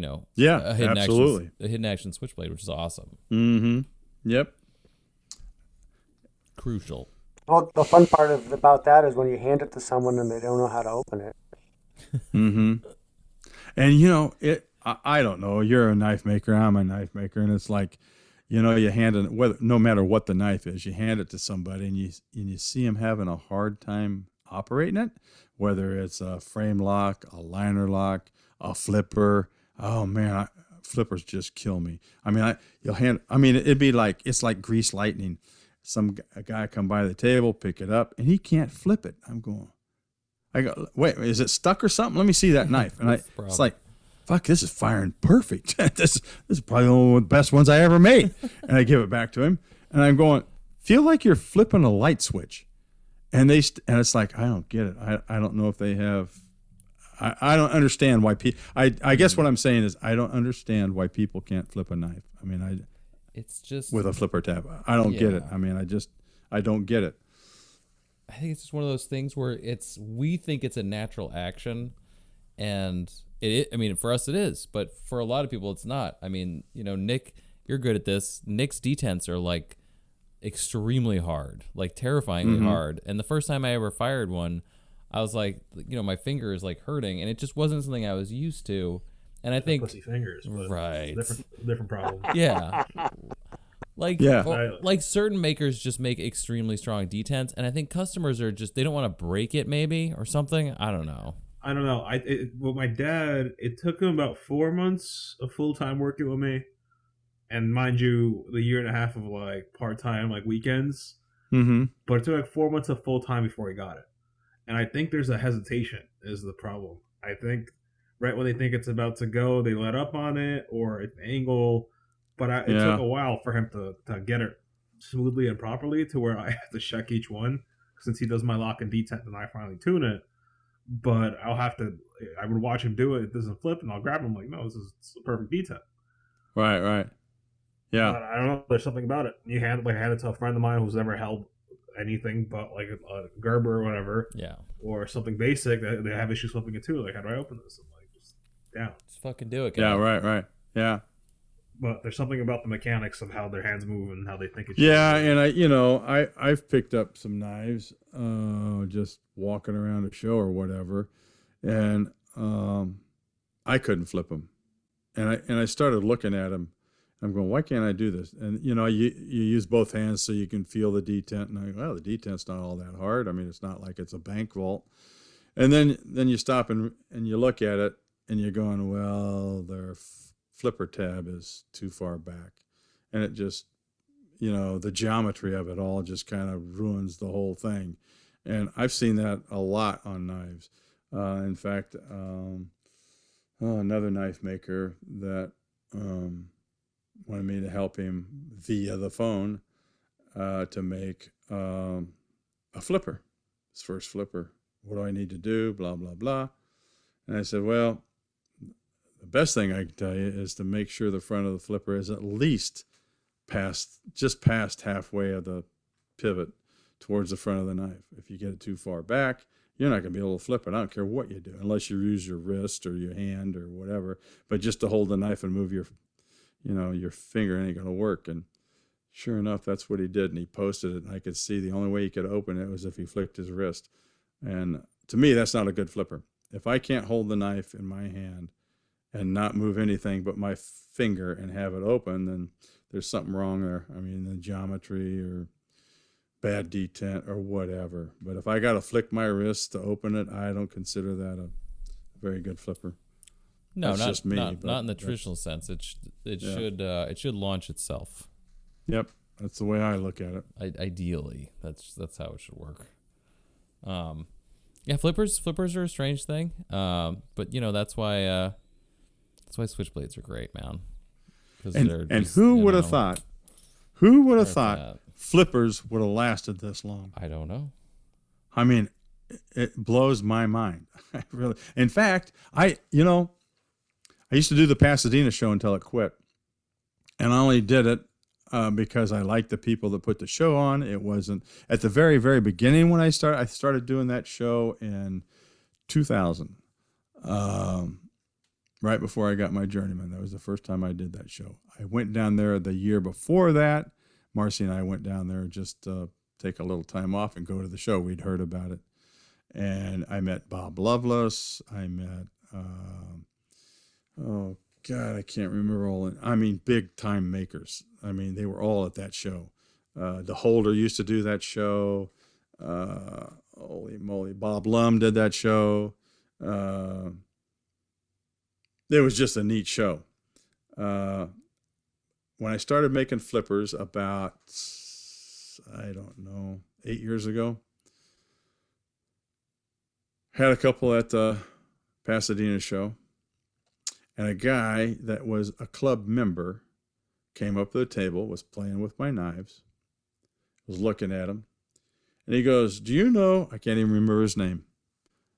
hidden action switchblade, which is awesome. Mm-hmm. Yep. Crucial. Well, the fun part about that is when you hand it to someone and they don't know how to open it. Mm-hmm. And I don't know. You're a knife maker. I'm a knife maker, and it's like, you hand it, no matter what the knife is, you hand it to somebody, and you see them having a hard time operating it, whether it's a frame lock, a liner lock, a flipper. Oh man, flippers just kill me. I mean, it'd be like, it's like grease lightning. A guy come by the table, pick it up, and he can't flip it. I go, "Wait, is it stuck or something? Let me see that knife." And it's like, "Fuck, this is firing perfect. This is probably one of the best ones I ever made." And I give it back to him, and I'm going, "Feel like you're flipping a light switch." And it's like, I don't get it. I don't know if they have. I don't understand why people. I guess what I'm saying is I don't understand why people can't flip a knife. I mean, it's just with a flipper tab. I don't get it. I mean, I don't get it. I think it's just one of those things where we think it's a natural action, and for us it is, but for a lot of people it's not. I mean, Nick, you're good at this. Nick's detents are like extremely hard, like terrifyingly Mm-hmm. hard. And the first time I ever fired one, I was like, my finger is like hurting, and it just wasn't something I was used to. And I think, pussy fingers, but right, different problem. yeah, like Yeah. like certain makers just make extremely strong detents, and I think customers are just, they don't want to break it maybe or something. I don't know. I don't know. Well, my dad, it took him about 4 months of full time working with me, and mind you, the year and a half of like part time, like weekends. Mm-hmm. But it took like 4 months of full time before he got it. And I think there's a hesitation is the problem. I think right when they think it's about to go, they let up on it or an angle. But it Yeah. took a while for him to get it smoothly and properly to where I have to check each one since he does my lock and detent and I finally tune it. But I would watch him do it. It doesn't flip, and I'll grab him like, no, this is a perfect detent. Right. Yeah. But I don't know. There's something about it. I handed it to a friend of mine who's never held anything but like a Gerber or whatever, Yeah, or something basic that they have issues flipping it too. Like, how do I open this? I'm like, just down. just fucking do it, guy. Yeah. Right. Yeah. But there's something about the mechanics of how their hands move and how they think it should. Yeah, and I've picked up some knives, just walking around a show or whatever, and I couldn't flip them, and I started looking at them. I'm going, why can't I do this? And you use both hands so you can feel the detent, and I go, well, the detent's not all that hard. I mean, it's not like it's a bank vault. And then you stop and you look at it, and you're going, well, their flipper tab is too far back, and it just, the geometry of it all just kind of ruins the whole thing. And I've seen that a lot on knives. In fact, another knife maker that wanted me to help him via the phone to make a flipper, his first flipper. What do I need to do? Blah, blah, blah. And I said, well, the best thing I can tell you is to make sure the front of the flipper is at least just past halfway of the pivot towards the front of the knife. If you get it too far back, you're not going to be able to flip it. I don't care what you do, unless you use your wrist or your hand or whatever. But just to hold the knife and move your finger ain't going to work. And sure enough, that's what he did. And he posted it, and I could see the only way he could open it was if he flicked his wrist. And to me, that's not a good flipper. If I can't hold the knife in my hand and not move anything but my finger and have it open, then there's something wrong there. I mean, the geometry or bad detent or whatever. But if I got to flick my wrist to open it, I don't consider that a very good flipper. No, That's not just me, not, but not in the traditional sense. It should launch itself. Yep, that's the way I look at it. Ideally, that's how it should work. Yeah, flippers are a strange thing. But that's why switchblades are great, man. And who would have thought? Who would have thought flippers would have lasted this long? I don't know. I mean, it blows my mind. Really. In fact, I used to do the Pasadena show until it quit, and I only did it because I liked the people that put the show on. It wasn't at the very, very beginning when I started doing that show in 2000, right before I got my journeyman. That was the first time I did that show. I went down there the year before that. Marcy and I went down there just to take a little time off and go to the show. We'd heard about it. And I met Bob Loveless. I met, oh God, I can't remember big time makers. I mean, they were all at that show. The Holder used to do that show. Holy moly, Bob Lum did that show. It was just a neat show. When I started making flippers about, 8 years ago, had a couple at the Pasadena show, and a guy that was a club member came up to the table, was playing with my knives, was looking at them, and he goes, do you know, I can't even remember his name,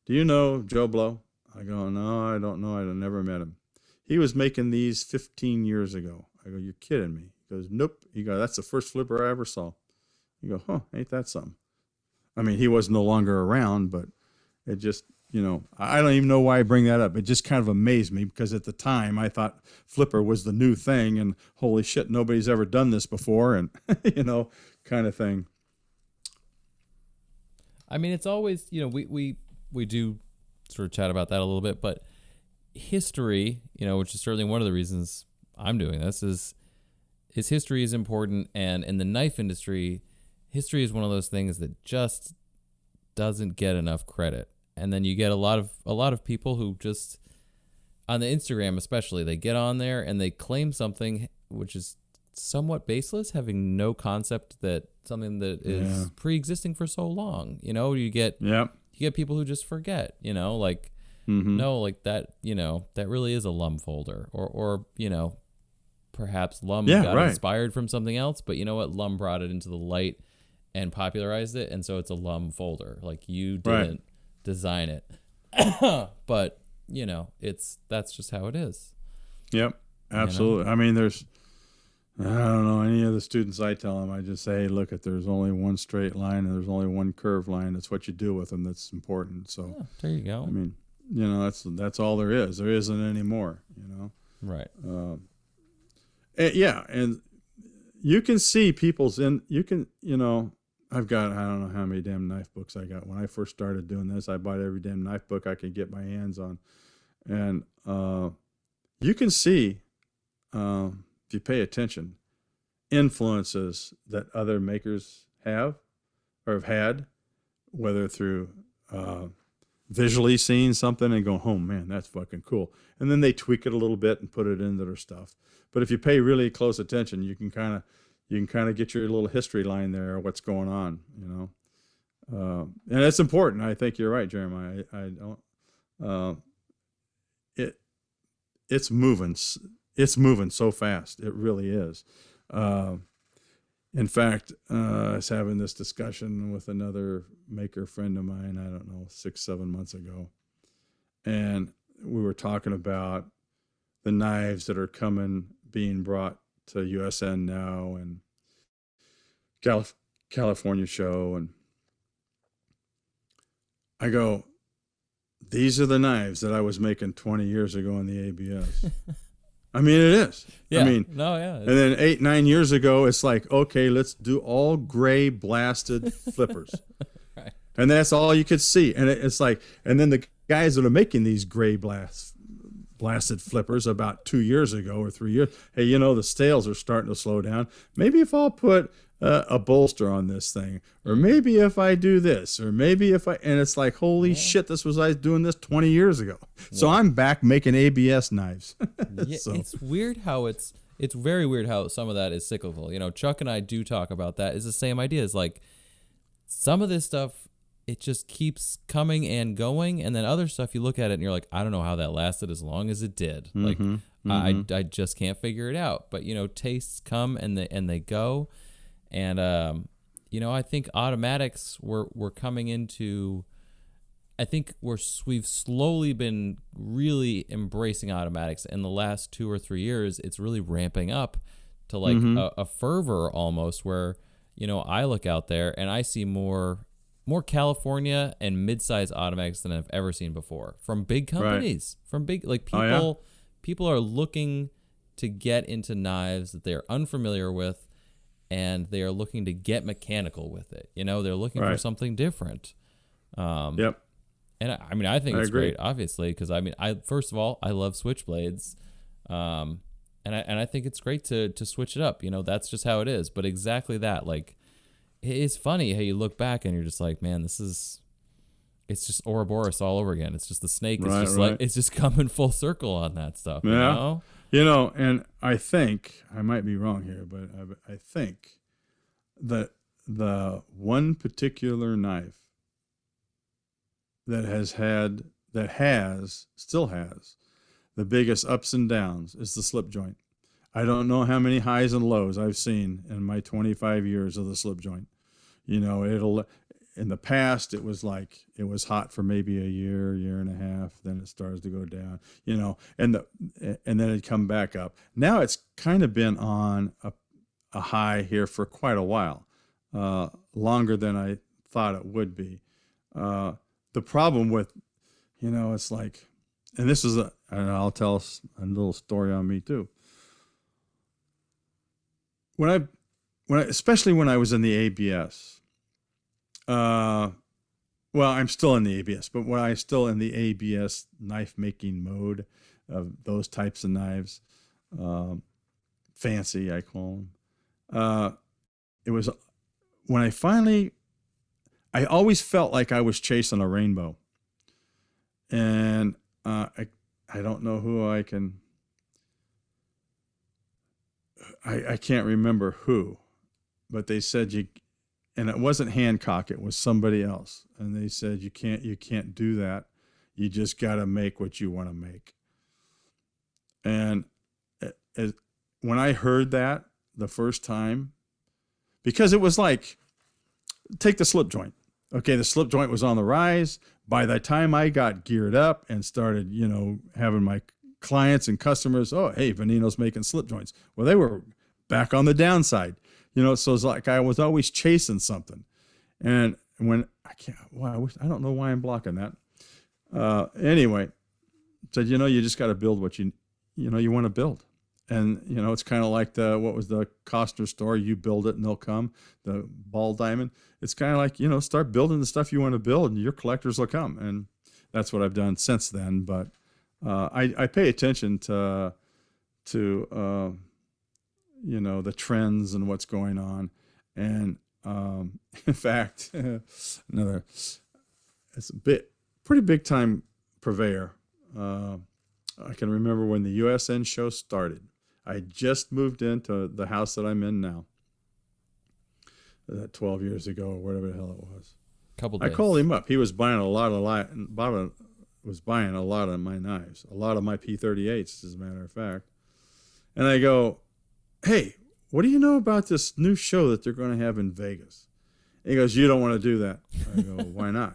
do you know Joe Blow? I go, no, I don't know, I've never met him. He was making these 15 years ago. I go, you're kidding me. He goes, nope. He goes, that's the first flipper I ever saw. You go, huh, ain't that something? I mean, he was no longer around, but it just I don't even know why I bring that up. It just kind of amazed me because at the time I thought flipper was the new thing and holy shit, nobody's ever done this before and, kind of thing. I mean, it's always, we do sort of chat about that a little bit, but history, which is certainly one of the reasons I'm doing this, is history is important. And in the knife industry, history is one of those things that just doesn't get enough credit. And then you get a lot of people who just, on the Instagram especially, they get on there and they claim something which is somewhat baseless, having no concept that something that is pre-existing for so long. You get people who just forget, like no, like that, that really is a Lum folder, or perhaps Lum got inspired from something else, but you know what, Lum brought it into the light and popularized it, and so it's a Lum folder. Like you didn't design it, but that's just how it is. Yep, absolutely. I mean, I don't know, any of the students I tell them, I just say, hey, look, there's only one straight line and there's only one curved line. It's what you do with them that's important. So there you go. I mean, that's all there is. There isn't any more, Right. And you can see I've got, I don't know how many damn knife books I got. When I first started doing this, I bought every damn knife book I could get my hands on. And you can see, if you pay attention, influences that other makers have or have had, whether through visually seeing something and going, oh man, that's fucking cool. And then they tweak it a little bit and put it into their stuff. But if you pay really close attention, you can kind of get your little history line there, what's going on, and it's important. I think you're right, Jeremiah. It's moving so fast. It really is. In fact, I was having this discussion with another maker friend of mine, I don't know, 6-7 months ago. And we were talking about the knives that are being brought to USN now and California show. And I go, these are the knives that I was making 20 years ago in the ABS. I mean, it is. Yeah. I mean, no, yeah. And then 8-9 years ago, it's like, okay, let's do all gray blasted flippers. Right. And that's all you could see. And it's like, and then the guys that are making these gray blasted flippers about 2 years ago or 3 years, hey, the sales are starting to slow down. Maybe if I'll put a bolster on this thing, or maybe if I do this, or maybe if and it's like, holy shit, I was doing this 20 years ago. So I'm back making ABS knives. Yeah, so. It's weird how it's very weird how some of that is cyclical. Chuck and I do talk about that. It's the same idea. It's like some of this stuff, it just keeps coming and going, and then other stuff, you look at it and you're like, I don't know how that lasted as long as it did. I just can't figure it out. But tastes come and they go. And, I think automatics we're coming into, I think we've slowly been really embracing automatics. In the last 2 or 3 years, it's really ramping up to like a fervor almost where, I look out there and I see more California and mid-size automatics than I've ever seen before from big companies, from big, like people are looking to get into knives that they're unfamiliar with. And they are looking to get mechanical with it. They're looking for something different. Yep. And I think it's great, obviously, because first of all, I love switchblades, and I think it's great to switch it up. That's just how it is. But exactly that, like, it's funny how you look back and you're just like, man, it's just Ouroboros all over again. It's just the snake. It's just like it's just coming full circle on that stuff. Yeah. And I think, I might be wrong here, but I think that the one particular knife that still has the biggest ups and downs is the slip joint. I don't know how many highs and lows I've seen in my 25 years of the slip joint. In the past, it was hot for maybe a year and a half. Then it starts to go down, and then it'd come back up. Now it's kind of been on a high here for quite a while, longer than I thought it would be. The problem with It's like, and this is and I'll tell a little story on me too. Especially when I was in the ABS, well, I'm still in the ABS, but when I'm still in the ABS knife making mode of those types of knives, fancy, I call them. It was when I always felt like I was chasing a rainbow. And I don't know who I can't remember who, but they said and it wasn't Hancock, it was somebody else. And they said, you can't do that. You just got to make what you want to make. And when I heard that the first time, because it was like, take the slip joint. Okay, the slip joint was on the rise. By the time I got geared up and started, having my clients and customers, oh, hey, Vagnino's making slip joints. Well, they were back on the downside, so it's like I was always chasing something. And when I don't know why I'm blocking that. Anyway, said, you just got to build what you want to build. And, it's kind of like what was the Costner story? You build it and they'll come, the ball diamond. It's kind of like, start building the stuff you want to build and your collectors will come. And that's what I've done since then. But I pay attention to the trends and what's going on. And in fact, it's a pretty big time purveyor. I can remember when the USN show started. I just moved into the house that I'm in now. 12 years ago or whatever the hell it was. I called him up. He was buying a lot of my knives, a lot of my P38s, as a matter of fact. And I go, hey, what do you know about this new show that they're going to have in Vegas? And he goes, you don't want to do that. I go, why not?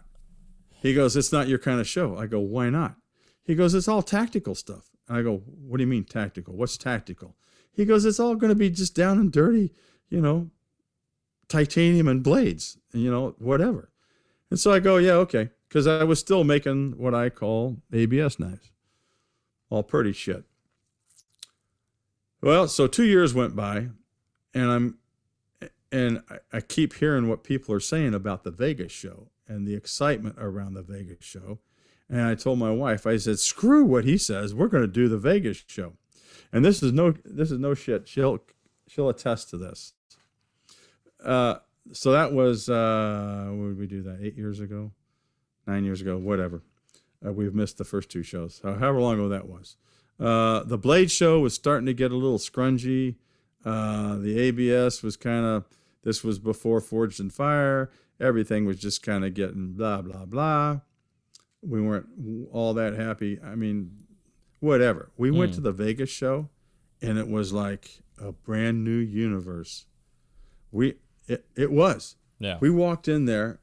He goes, it's not your kind of show. I go, why not? He goes, it's all tactical stuff. And I go, what do you mean tactical? What's tactical? He goes, it's all going to be just down and dirty, titanium and blades, whatever. And so I go, yeah, okay. Because I was still making what I call ABS knives. All pretty shit. Well, so 2 years went by, and I keep hearing what people are saying about the Vegas show and the excitement around the Vegas show. And I told my wife, I said, screw what he says. We're going to do the Vegas show. And this is no shit. She'll attest to this. So that was, when did we do that? 8 years ago? 9 years ago? Whatever. We've missed the first two shows. However long ago that was. The Blade show was starting to get a little scrungy. The ABS was this was before Forged in Fire. Everything was just kind of getting blah, blah, blah. We weren't all that happy. I mean, whatever. We went to the Vegas show, and it was like a brand new universe. It was. Yeah. We walked in there.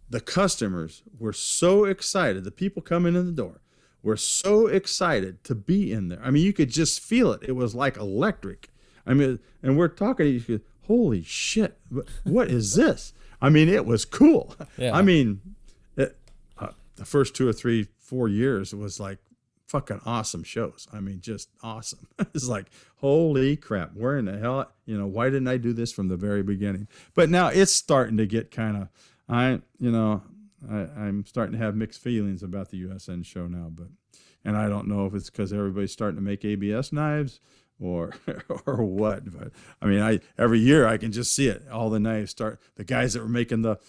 The customers were so excited. The people coming in the door were so excited to be in there. I mean, you could just feel it. It was like electric. I mean, and we're talking, you could, holy shit, what is this? I mean, it was cool. Yeah. I mean, the first 2 or 3, 4 years, it was like fucking awesome shows. I mean, just awesome. It's like, holy crap, where in the hell, why didn't I do this from the very beginning? But now it's starting to get kind of, I'm starting to have mixed feelings about the USN show now, and I don't know if it's because everybody's starting to make ABS knives or what. But I mean, every year I can just see it. All the knives the guys that were making the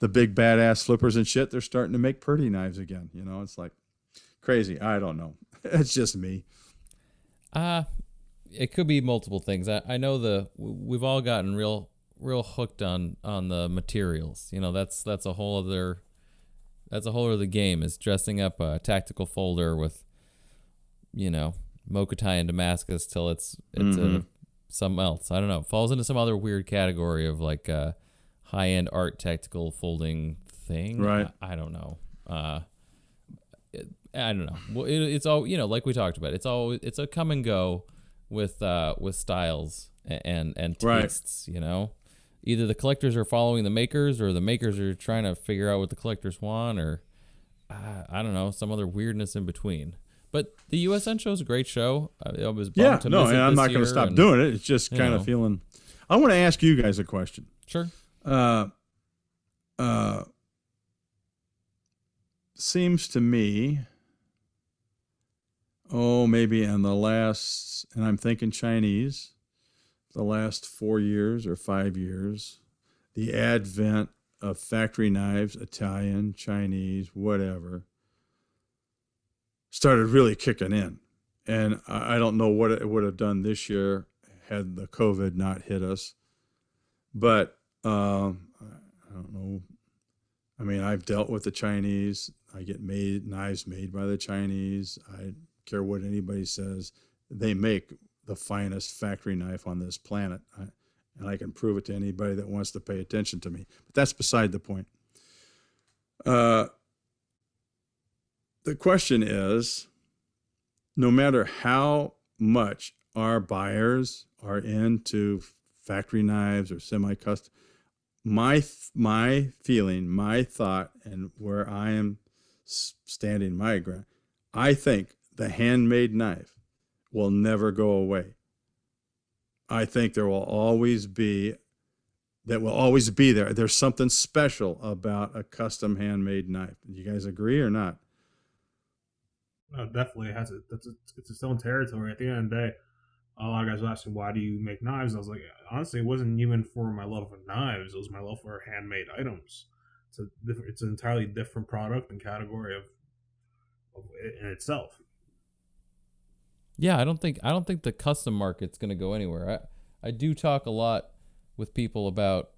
big badass flippers and shit, they're starting to make pretty knives again. It's like crazy. I don't know. It's just me. It could be multiple things. I know we've all gotten real hooked on the materials. That's a whole other game, is dressing up a tactical folder with, Mokutai and Damascus till it's something else. I don't know. It falls into some other weird category of like high-end art tactical folding thing. Right. I don't know. I don't know. Well, it's all, like we talked about. It's a come and go with styles and tastes. Right. Either the collectors are following the makers, or the makers are trying to figure out what the collectors want, or I don't know, some other weirdness in between. But the USN show is a great show. I was bummed Yeah, to no, miss it and I'm this not going year, to stop and, doing it. It's just you kind know. of feeling. I want to ask you guys a question. Sure. Seems to me, maybe in the last, and I'm thinking Chinese, the last 4 years or 5 years, the advent of factory knives, Italian, Chinese, whatever, started really kicking in. And I don't know what it would have done this year had the COVID not hit us. But I don't know. I mean, I've dealt with the Chinese. I get knives made by the Chinese. I don't care what anybody says. They make the finest factory knife on this planet. And I can prove it to anybody that wants to pay attention to me. But that's beside the point. The question is, no matter how much our buyers are into factory knives or semi-custom, my feeling, my thought, and where I am standing my ground, I think the handmade knife will never go away. I think there will always be, there. There's something special about a custom handmade knife. Do you guys agree or not? No, definitely it has it's its own territory. At the end of the day, a lot of guys were asking, why do you make knives? I was like, honestly, it wasn't even for my love for knives. It was my love for handmade items. It's an entirely different product and category of it in itself. Yeah, I don't think the custom market's going to go anywhere. I do talk a lot with people about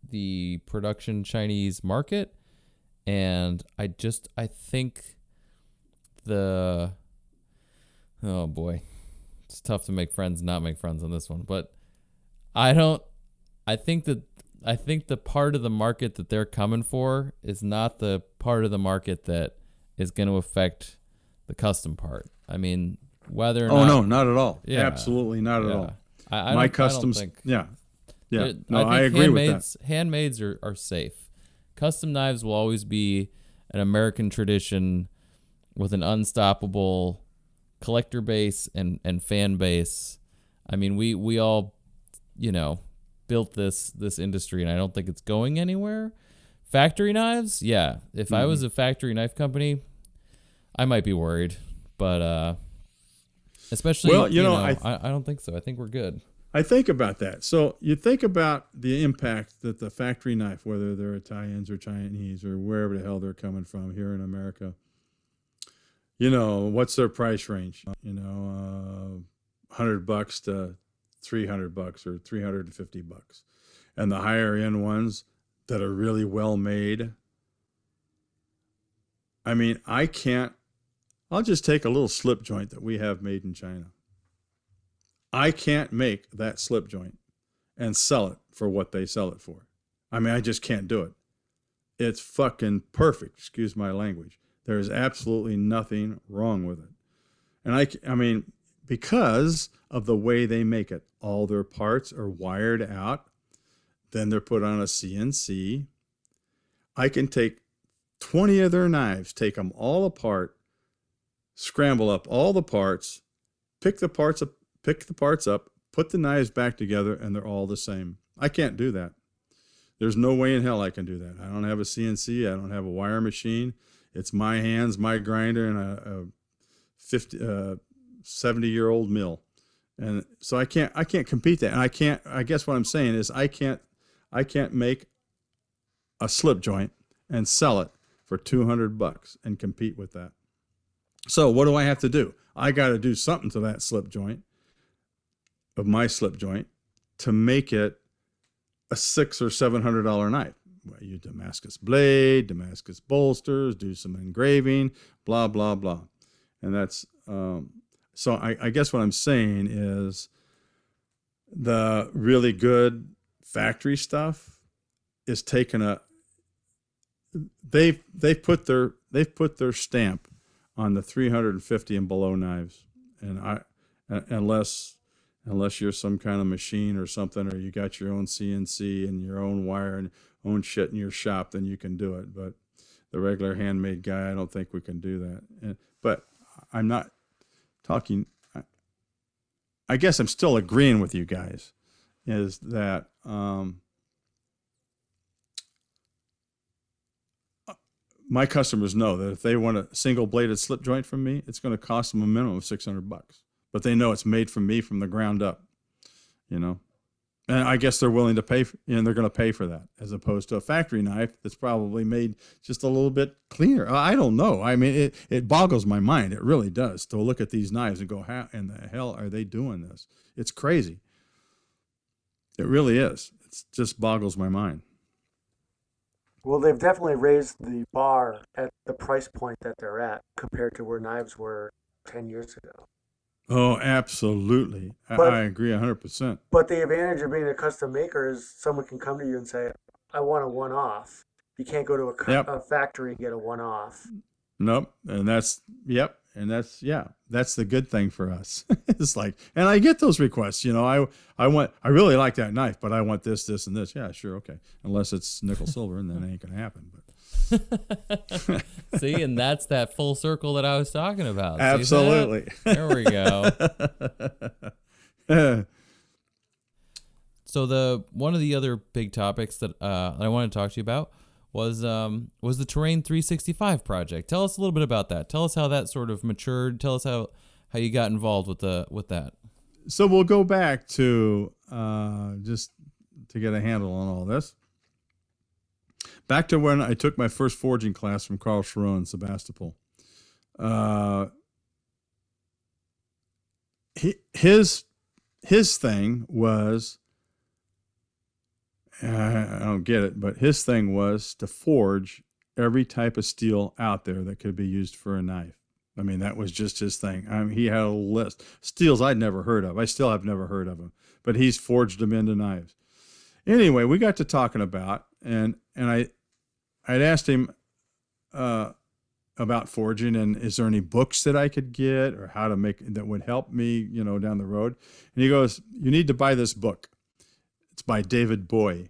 the production Chinese market, and I think oh boy, it's tough to make friends, not make friends on this one, but I think the part of the market that they're coming for is not the part of the market that is going to affect the custom part. I mean, whether or not. Oh, no, not at all. Yeah, Absolutely not at all. My customs. Yeah. I agree with that. Handmaids are safe. Custom knives will always be an American tradition with an unstoppable collector base and fan base. I mean, we all, built this industry, and I don't think it's going anywhere. Factory knives, yeah. If I was a factory knife company, I might be worried, but especially, I don't think so. I think we're good. I think about that. So you think about the impact that the factory knife, whether they're Italians or Chinese or wherever the hell they're coming from here in America, what's their price range? $100 to $300 or $350. And the higher end ones that are really well made. I mean, I'll just take a little slip joint that we have made in China. I can't make that slip joint and sell it for what they sell it for. I mean, I just can't do it. It's fucking perfect, excuse my language. There is absolutely nothing wrong with it. And I mean, because of the way they make it, all their parts are wired out. Then they're put on a CNC. I can take 20 of their knives, take them all apart, scramble up all the parts, pick the parts up, put the knives back together, and they're all the same. I can't do that. There's no way in hell I can do that. I don't have a CNC. I don't have a wire machine. It's my hands, my grinder, and a 70-year-old mill. And so I can't compete that. And I guess what I'm saying is I can't make a slip joint and sell it for $200 and compete with that. So what do I have to do? I got to do something to that slip joint, of my slip joint, to make it a $600 or $700 knife. Well, you Damascus blade, Damascus bolsters, do some engraving, blah, blah, blah. And that's, so I guess what I'm saying is the really good factory stuff is they've put their stamp on the 350 and below knives. And unless you're some kind of machine or something, or you got your own CNC and your own wire and own shit in your shop, then you can do it. But the regular handmade guy, I don't think we can do that. But I'm not talking. I guess I'm still agreeing with you guys. Is that my customers know that if they want a single bladed slip joint from me, it's going to cost them a minimum of $600. But they know it's made from me from the ground up, you know. And I guess they're willing to pay, and they're going to pay for that, as opposed to a factory knife that's probably made just a little bit cleaner. I don't know. I mean, it boggles my mind. It really does, to look at these knives and go, how in the hell are they doing this? It's crazy. It really is. It just boggles my mind. Well, they've definitely raised the bar at the price point that they're at compared to where knives were 10 years ago. Oh, absolutely. I agree 100%. But the advantage of being a custom maker is someone can come to you and say, I want a one-off. You can't go to a factory and get a one-off. Nope. And that's the good thing for us. It's like, and I get those requests, you know, I really like that knife, but I want this, this, and this. Yeah, sure. Okay. Unless it's nickel silver, and then it ain't going to happen. But See, and that's that full circle that I was talking about. Absolutely. There we go. So one of the other big topics that I wanted to talk to you about was the Terrain 365 project. Tell us a little bit about that. Tell us how that sort of matured. Tell us how you got involved with that. So we'll go back to just to get a handle on all this. Back to when I took my first forging class from Carl Sharon in Sebastopol. His thing was, I don't get it, but his thing was to forge every type of steel out there that could be used for a knife. I mean, that was just his thing. I mean, he had a list. Steels I'd never heard of. I still have never heard of them, but he's forged them into knives. Anyway, we got to talking about, and I'd asked him about forging, and is there any books that I could get or how to make that would help me, you know, down the road. And he goes, you need to buy this book. It's by David Boy.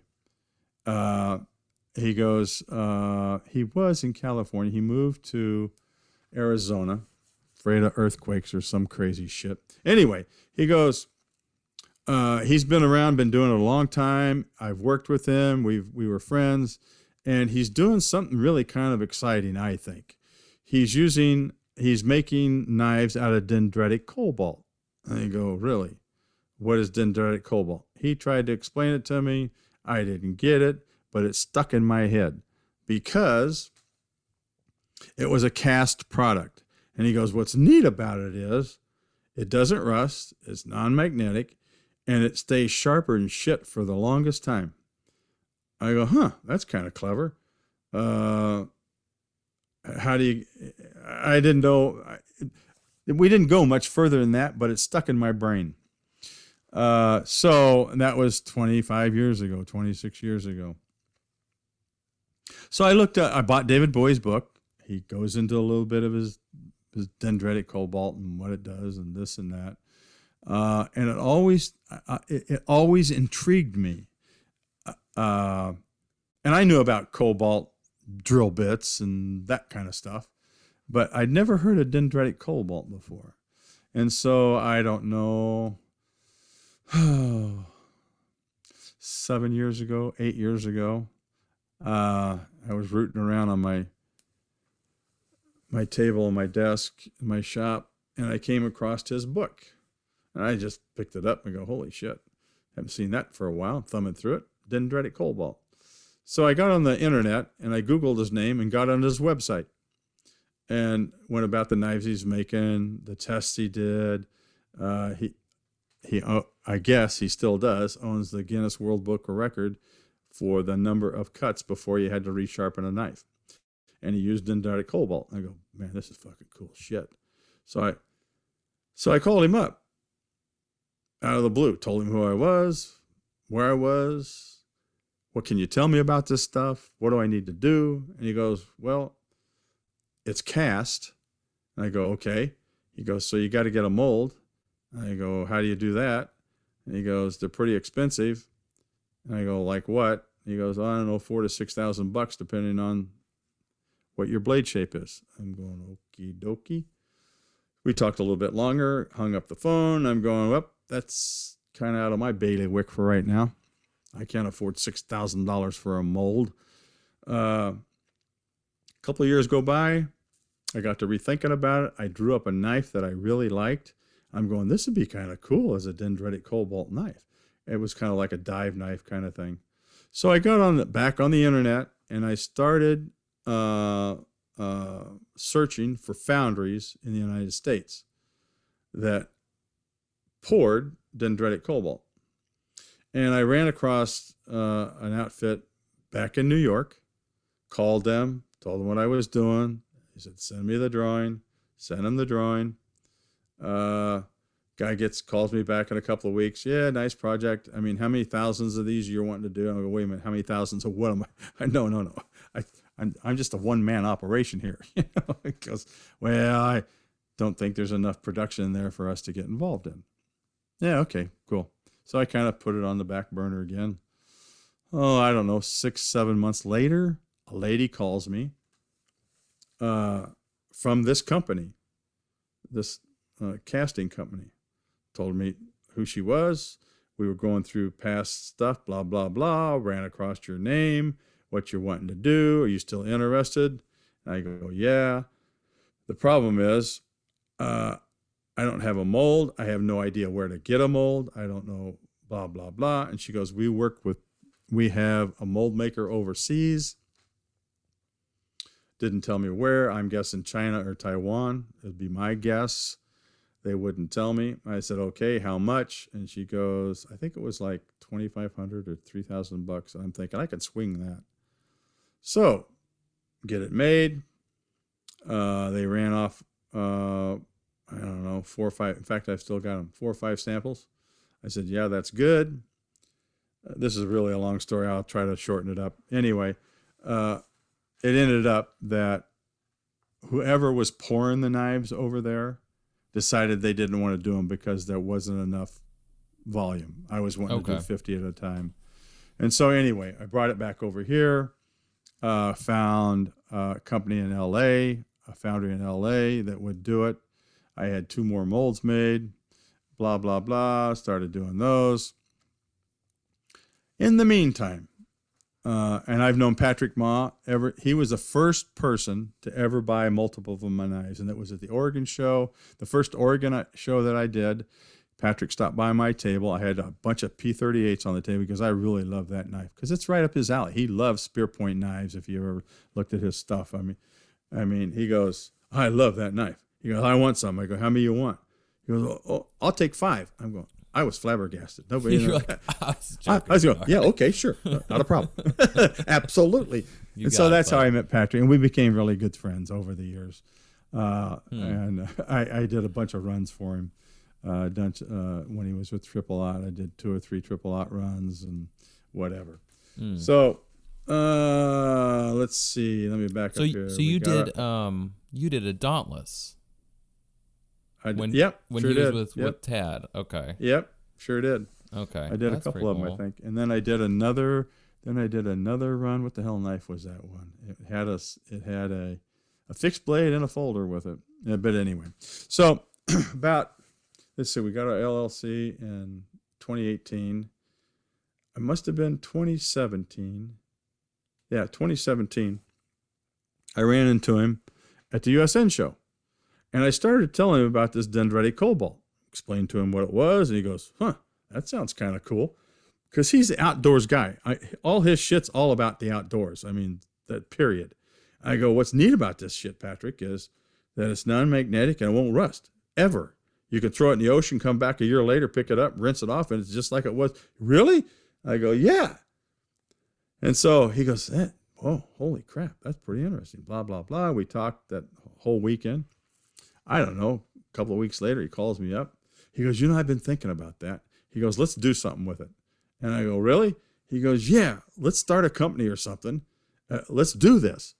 He goes, he was in California. He moved to Arizona, afraid of earthquakes or some crazy shit. Anyway, he goes, he's been around, been doing it a long time. I've worked with him. We were friends, and he's doing something really kind of exciting, I think. He's making knives out of dendritic cobalt. And I go, really? What is dendritic cobalt? He tried to explain it to me. I didn't get it, but it stuck in my head because it was a cast product. And he goes, what's neat about it is it doesn't rust, it's non-magnetic, and it stays sharper than shit for the longest time. I go, that's kind of clever. How do you, I didn't know, we didn't go much further than that, but it stuck in my brain. So that was 25 years ago, 26 years ago. So I bought David Boy's book. He goes into a little bit of his dendritic cobalt and what it does and this and that. And it always intrigued me. And I knew about cobalt drill bits and that kind of stuff, but I'd never heard of dendritic cobalt before. And so I don't know, 7 years ago, 8 years ago, I was rooting around on my table on my desk in my shop, and I came across his book. And I just picked it up and go, holy shit, haven't seen that for a while. I'm thumbing through it, dendritic cobalt. So I got on the internet and I Googled his name and got on his website and went about the knives he's making, the tests he did. He I guess he still does, owns the Guinness World Book of Record for the number of cuts before you had to resharpen a knife. And he used dendritic cobalt. I go, man, this is fucking cool shit. So I called him up out of the blue, told him who I was, where I was, what can you tell me about this stuff? What do I need to do? And he goes, well, it's cast. And I go, okay. He goes, so you got to get a mold. And I go, how do you do that? And he goes, they're pretty expensive. And I go, like what? And he goes, I don't know, $4,000 to $6,000 depending on what your blade shape is. I'm going, okie dokie. We talked a little bit longer, hung up the phone. I'm going, well, that's kind of out of my bailiwick for right now. I can't afford $6,000 for a mold. A couple of years go by. I got to rethinking about it. I drew up a knife that I really liked. I'm going, this would be kind of cool as a dendritic cobalt knife. It was kind of like a dive knife kind of thing. So I got back on the internet and I started searching for foundries in the United States that poured dendritic cobalt. And I ran across an outfit back in New York, called them, told them what I was doing. He said, send me the drawing. Send him the drawing. Guy calls me back in a couple of weeks. Yeah, nice project. I mean, how many thousands of these you're wanting to do? I go, wait a minute, how many thousands of what am I? No. I'm just a one-man operation here. You know, it goes, well, I don't think there's enough production there for us to get involved in. Yeah, okay, cool. So I kind of put it on the back burner again. Oh, I don't know, 6-7 months later, a lady calls me from this company, this casting company. Told me who she was. We were going through past stuff, blah, blah, blah. Ran across your name, what you're wanting to do. Are you still interested? And I go, yeah. The problem is I don't have a mold. I have no idea where to get a mold. I don't know, blah, blah, blah. And she goes, we have a mold maker overseas. Didn't tell me where. I'm guessing China or Taiwan. It'd be my guess. They wouldn't tell me. I said, okay, how much? And she goes, I think it was like $2,500 or $3,000. And I'm thinking I could swing that. So get it made. They ran off, I don't know, 4 or 5. In fact, I've still got them, 4 or 5 samples. I said, yeah, that's good. This is really a long story. I'll try to shorten it up. Anyway, it ended up that whoever was pouring the knives over there decided they didn't want to do them because there wasn't enough volume. I was wanting to do 50 at a time. And so anyway, I brought it back over here, found a company in LA, a foundry in LA that would do it. I had 2 more molds made, blah, blah, blah, started doing those. In the meantime, and I've known Patrick Ma, he was the first person to ever buy multiple of my knives, and that was at the Oregon show. The first Oregon show that I did, Patrick stopped by my table. I had a bunch of P38s on the table because I really love that knife because it's right up his alley. He loves spear point knives. If you ever looked at his stuff, I mean, he goes, I love that knife. He goes, I want some. I go, how many you want? He goes, oh, I'll take 5. I'm going, I was flabbergasted. Nobody knew that. I was going, yeah, okay, sure. Not a problem. Absolutely. And so that's how I met Patrick. And we became really good friends over the years. And I did a bunch of runs for him. When he was with Triple Aught, I did 2 or 3 Triple Aught runs and whatever. So let's see. Let me back up here. So you did a Dauntless. I did. When sure he was did. with Tad. Okay. Yep, sure did. Okay. I did a couple of them, I think. And then I did another run. What the hell knife was that one? It had a fixed blade and a folder with it. Yeah, but anyway. So let's see, we got our LLC in 2018. It must have been 2017. Yeah, 2017. I ran into him at the USN show. And I started telling him about this dendritic cobalt. Explained to him what it was, and he goes, that sounds kind of cool. Because he's the outdoors guy. All his shit's all about the outdoors. I mean, that period. I go, what's neat about this shit, Patrick, is that it's non-magnetic and it won't rust, ever. You can throw it in the ocean, come back a year later, pick it up, rinse it off, and it's just like it was. Really? I go, yeah. And so he goes, whoa, holy crap, that's pretty interesting, blah, blah, blah. We talked that whole weekend. I don't know, a couple of weeks later, he calls me up. He goes, I've been thinking about that. He goes, let's do something with it. And I go, really? He goes, yeah, let's start a company or something. Let's do this.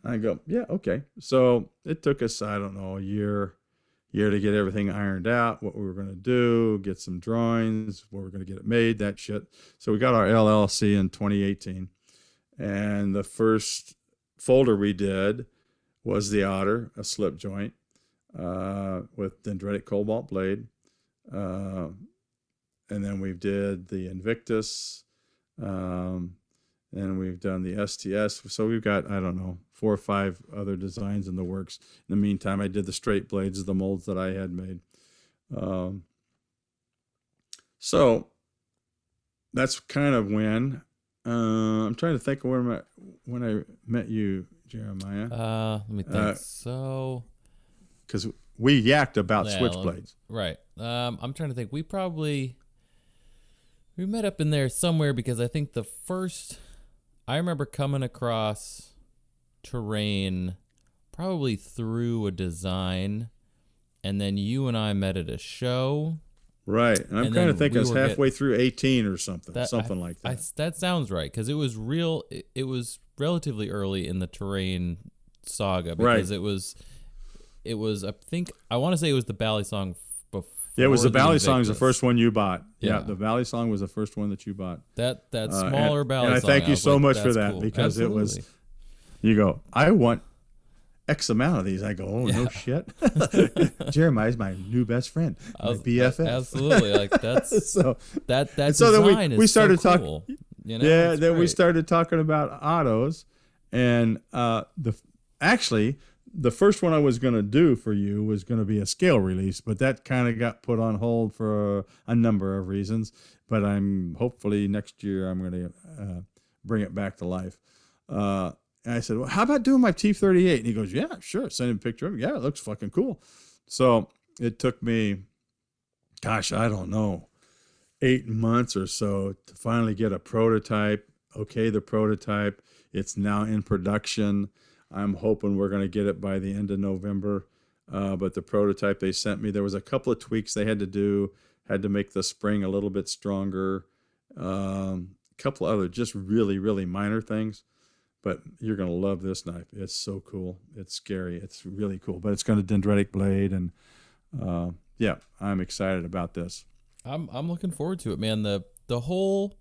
And I go, yeah, okay. So it took us, I don't know, a year to get everything ironed out, what we were going to do, get some drawings, where we're going to get it made, that shit. So we got our LLC in 2018. And the first folder we did was the Otter, a slip joint with dendritic cobalt blade. And then we did the Invictus, and we've done the STS. So we've got, I don't know, 4 or 5 other designs in the works. In the meantime, I did the straight blades, the molds that I had made. So that's kind of when. I'm trying to think of when I met you, Jeremiah. Let me think. Because we yacked about Yeah, switchblades. Right. I'm trying to think. We met up in there somewhere because I think I remember coming across terrain probably through a design, and then you and I met at a show. Right. And I'm kind of thinking it's halfway through 18 or something, like that. That sounds right, because it was relatively early in the terrain saga, because it was I want to say it was the Bally Song before. Yeah, it was the Bally Song was the Invictus. first one you bought. Yeah. The Bally Song was the first one that you bought. That smaller Bally Song. And I thank you so much for that, cool. because Absolutely. it was, you go, I want X amount of these. I go, oh, no shit. Jeremiah's my new best friend, my BFF. Absolutely. Like that's so that so design then is we started so talking. cool. You know? Yeah, It's then we great. started talking about autos, and the first one I was going to do for you was going to be a scale release, but that kind of got put on hold for a number of reasons. But hopefully next year I'm going to bring it back to life. And I said, well, how about doing my T-38? And he goes, yeah, sure. Send him a picture of it. Yeah, it looks fucking cool. So it took me, gosh, I don't know, 8 months or so to finally get a prototype. Okay, the prototype. It's now in production. I'm hoping we're going to get it by the end of November. But the prototype they sent me, there was a couple of tweaks they had to do. Had to make the spring a little bit stronger. A couple other just really, really minor things. But you're going to love this knife. It's so cool. It's scary. It's really cool. But it's got a dendritic blade. And yeah, I'm excited about this. I'm looking forward to it, man. The whole...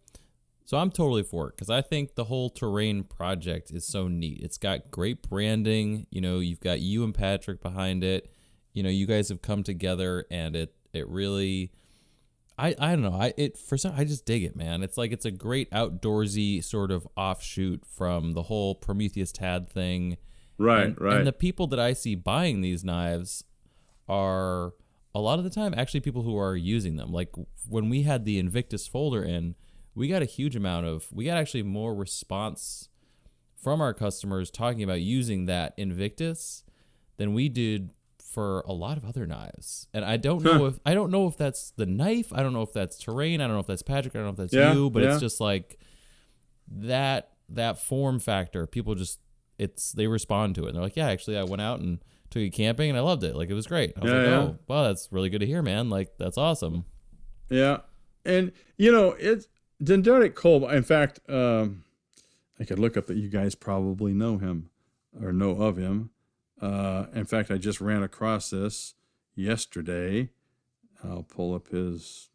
So I'm totally for it, because I think the whole terrain project is so neat. It's got great branding. You know, you've got you and Patrick behind it. You know, you guys have come together, and it really, I don't know. I just dig it, man. It's like, it's a great outdoorsy sort of offshoot from the whole Prometheus TAD thing. Right. And the people that I see buying these knives are a lot of the time actually people who are using them. Like when we had the Invictus folder in, we got actually more response from our customers talking about using that Invictus than we did for a lot of other knives. And I don't know if that's the knife. I don't know if that's terrain. I don't know if that's Patrick. I don't know if that's you, but it's just like that form factor. People they respond to it. And they're like, yeah, actually I went out and took it camping and I loved it. Like, it was great. I was oh, wow, that's really good to hear, man. Like, that's awesome. Yeah. And it's dendritic cobalt. In fact, I could look up that you guys probably know him or know of him. In fact, I just ran across this yesterday. I'll pull up his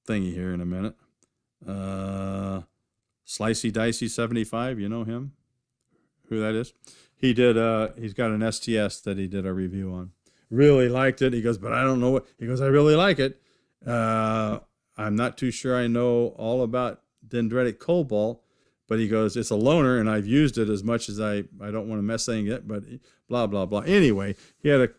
thingy here in a minute. Slicey Dicey 75. You know him? Who that is? He did. He's got an STS that he did a review on. Really liked it. He goes, but I don't know what. He goes, I really like it. I'm not too sure I know all about dendritic cobalt, but he goes, it's a loner, and I've used it as much as I don't want to mess saying it, but blah, blah, blah. Anyway, he had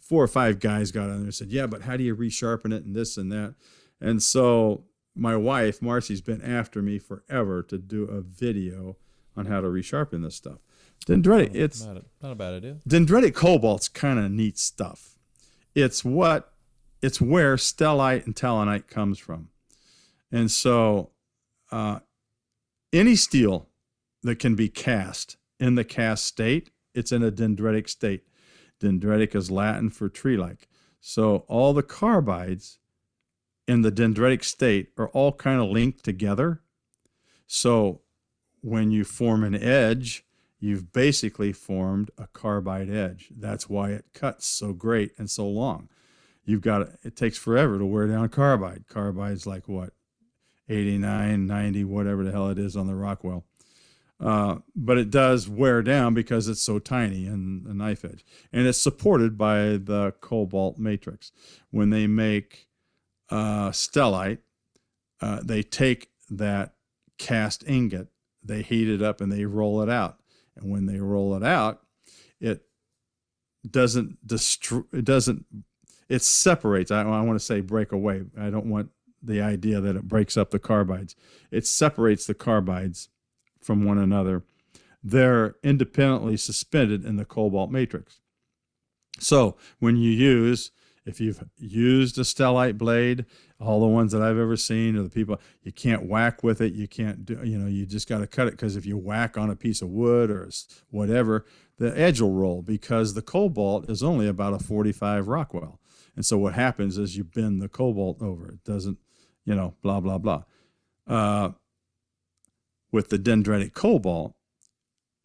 4 or 5 guys got on there and said, yeah, but how do you resharpen it and this and that? And so my wife, Marcy's been after me forever to do a video on how to resharpen this stuff. Dendritic, it's not a bad idea. Dendritic cobalt's kind of neat stuff. It's where stellite and talonite comes from. And so any steel that can be cast in the cast state, it's in a dendritic state. Dendritic is Latin for tree-like. So all the carbides in the dendritic state are all kind of linked together. So when you form an edge, you've basically formed a carbide edge. That's why it cuts so great and so long. It takes forever to wear down carbide. Carbide's like what? 89, 90, whatever the hell it is on the Rockwell. but it does wear down because it's so tiny in the knife edge. And it's supported by the Cobalt matrix. When they make stellite, they take that cast ingot, they heat it up, and they roll it out. And when they roll it out, it doesn't destroy, it separates. I want to say break away. I don't want the idea that it breaks up the carbides. It separates the carbides from one another. They're independently suspended in the Cobalt matrix. So when if you've used a stellite blade, all the ones that I've ever seen are the people, you can't whack with it. You can't do, you just got to cut it, because if you whack on a piece of wood or whatever, the edge will roll, because the Cobalt is only about a 45 Rockwell. And so what happens is you bend the Cobalt over. It doesn't, blah, blah, blah. With the dendritic Cobalt,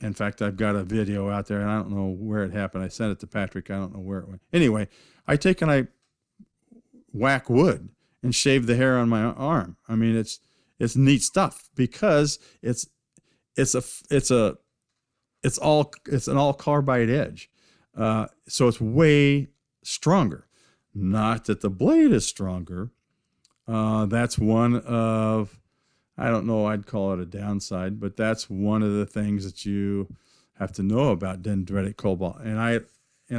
in fact, I've got a video out there, and I don't know where it happened. I sent it to Patrick. I don't know where it went. Anyway, I take and I whack wood and shave the hair on my arm. I mean, it's neat stuff, because it's an all carbide edge. So it's way stronger. Not that the blade is stronger. That's one of, I don't know, I'd call it a downside, but that's one of the things that you have to know about dendritic Cobalt. And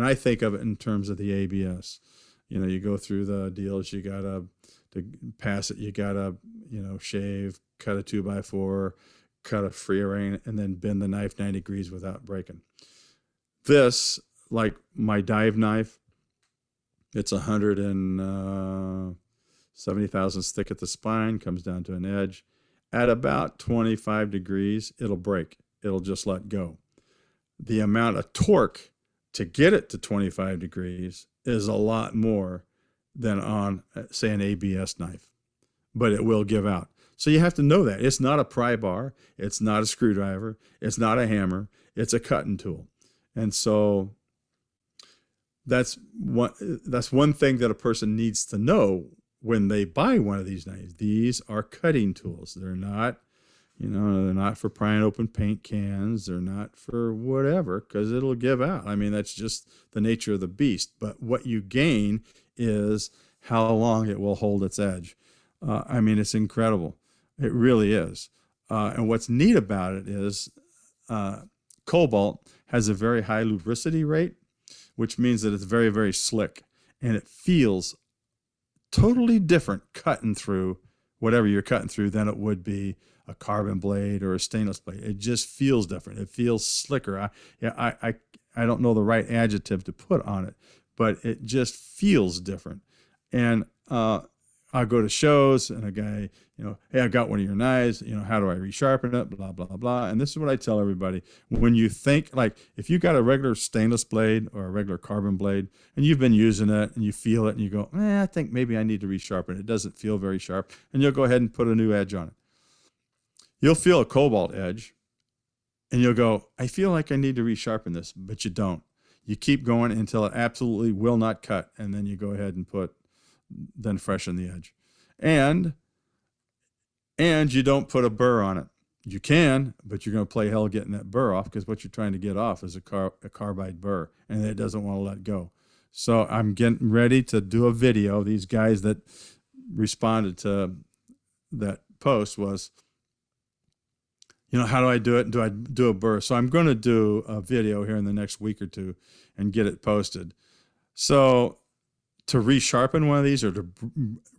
I think of it in terms of the ABS. You go through the deals, you gotta, to pass it, you gotta, shave, cut a 2x4, cut a free rein, and then bend the knife 90 degrees without breaking. This, like my dive knife, it's 170 thousandths thick at the spine, comes down to an edge. At about 25 degrees, it'll break. It'll just let go. The amount of torque to get it to 25 degrees is a lot more than on, say, an ABS knife, but it will give out. So you have to know that. It's not a pry bar. It's not a screwdriver. It's not a hammer. It's a cutting tool. And so that's one thing that a person needs to know when they buy one of these knives. These are cutting tools. They're not, they're not for prying open paint cans. They're not for whatever, because it'll give out. I mean, that's just the nature of the beast. But what you gain is how long it will hold its edge. I mean, it's incredible. It really is. And what's neat about it is Cobalt has a very high lubricity rate, which means that it's very, very slick. And it feels totally different cutting through whatever you're cutting through than it would be a carbon blade or a stainless blade. It just feels different. It feels slicker. I don't know the right adjective to put on it, but it just feels different. And I go to shows, and a guy, hey, I got one of your knives. How do I resharpen it? Blah, blah, blah. And this is what I tell everybody. When you think, like, if you got a regular stainless blade or a regular carbon blade, and you've been using it, and you feel it, and you go, I think maybe I need to resharpen it. It doesn't feel very sharp. And you'll go ahead and put a new edge on it. You'll feel a Cobalt edge, and you'll go, I feel like I need to resharpen this, but you don't. You keep going until it absolutely will not cut, and then you go ahead and then freshen the edge. And you don't put a burr on it. You can, but you're going to play hell getting that burr off, because what you're trying to get off is a carbide burr, and it doesn't want to let go. So I'm getting ready to do a video. These guys that responded to that post was, how do I do it? Do I do a burr? So I'm going to do a video here in the next week or two and get it posted. So to resharpen one of these, or to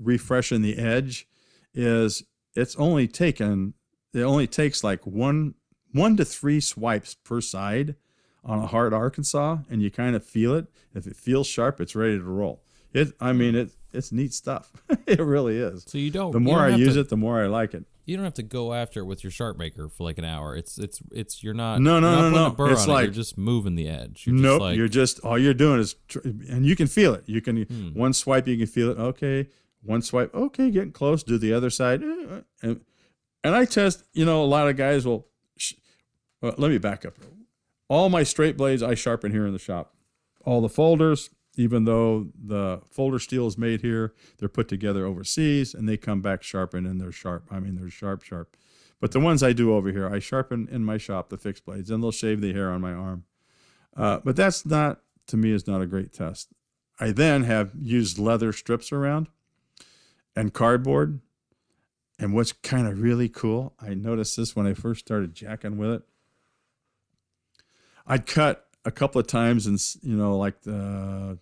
refreshen the edge, it only takes like one to three swipes per side on a hard Arkansas, and you kind of feel it. If it feels sharp, it's ready to roll. It's neat stuff. It really is. So you don't. The more I use it, the more I like it. You don't have to go after it with your sharp maker for like an hour. It's you're not. No. A burr it's on like it. You're just moving the edge. You're just all you're doing is, and you can feel it. You can one swipe, you can feel it. Okay, one swipe. Okay, getting close. Do the other side, and I test. A lot of guys will. Let me back up. All my straight blades I sharpen here in the shop. All the folders, even though the folder steel is made here, they're put together overseas, and they come back sharpened, and they're sharp. I mean, they're sharp. But the ones I do over here, I sharpen in my shop, the fixed blades, and they'll shave the hair on my arm. But that's not, to me, is not a great test. I then have used leather strips around and cardboard. And what's kind of really cool, I noticed this when I first started jacking with it. I'd cut a couple of times in, like the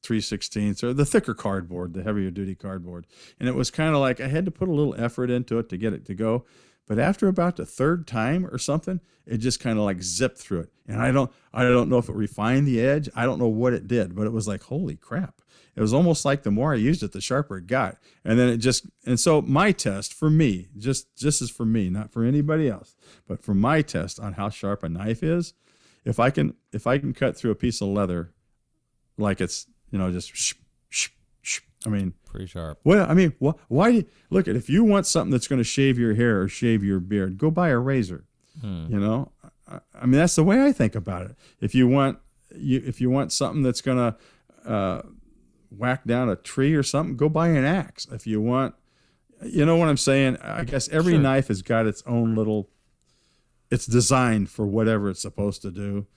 3/16 or the thicker cardboard, the heavier duty cardboard. And it was kind of like I had to put a little effort into it to get it to go. But after about the third time or something, it just kind of like zipped through it. And I don't know if it refined the edge. I don't know what it did, but it was like, holy crap. It was almost like the more I used it, the sharper it got. And then so my test for me, just is for me, not for anybody else, but for my test on how sharp a knife is, if I can cut through a piece of leather like it's, just I mean, pretty sharp. Well, I mean, why look at, if you want something that's going to shave your hair or shave your beard, go buy a razor. I mean, that's the way I think about it. If you want something that's going to whack down a tree or something, go buy an axe. If you want, you know what I'm saying? I guess every Sure. knife has got its own little, it's designed for whatever it's supposed to do.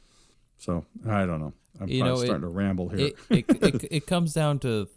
So I don't know. I'm probably starting to ramble here. It comes down to,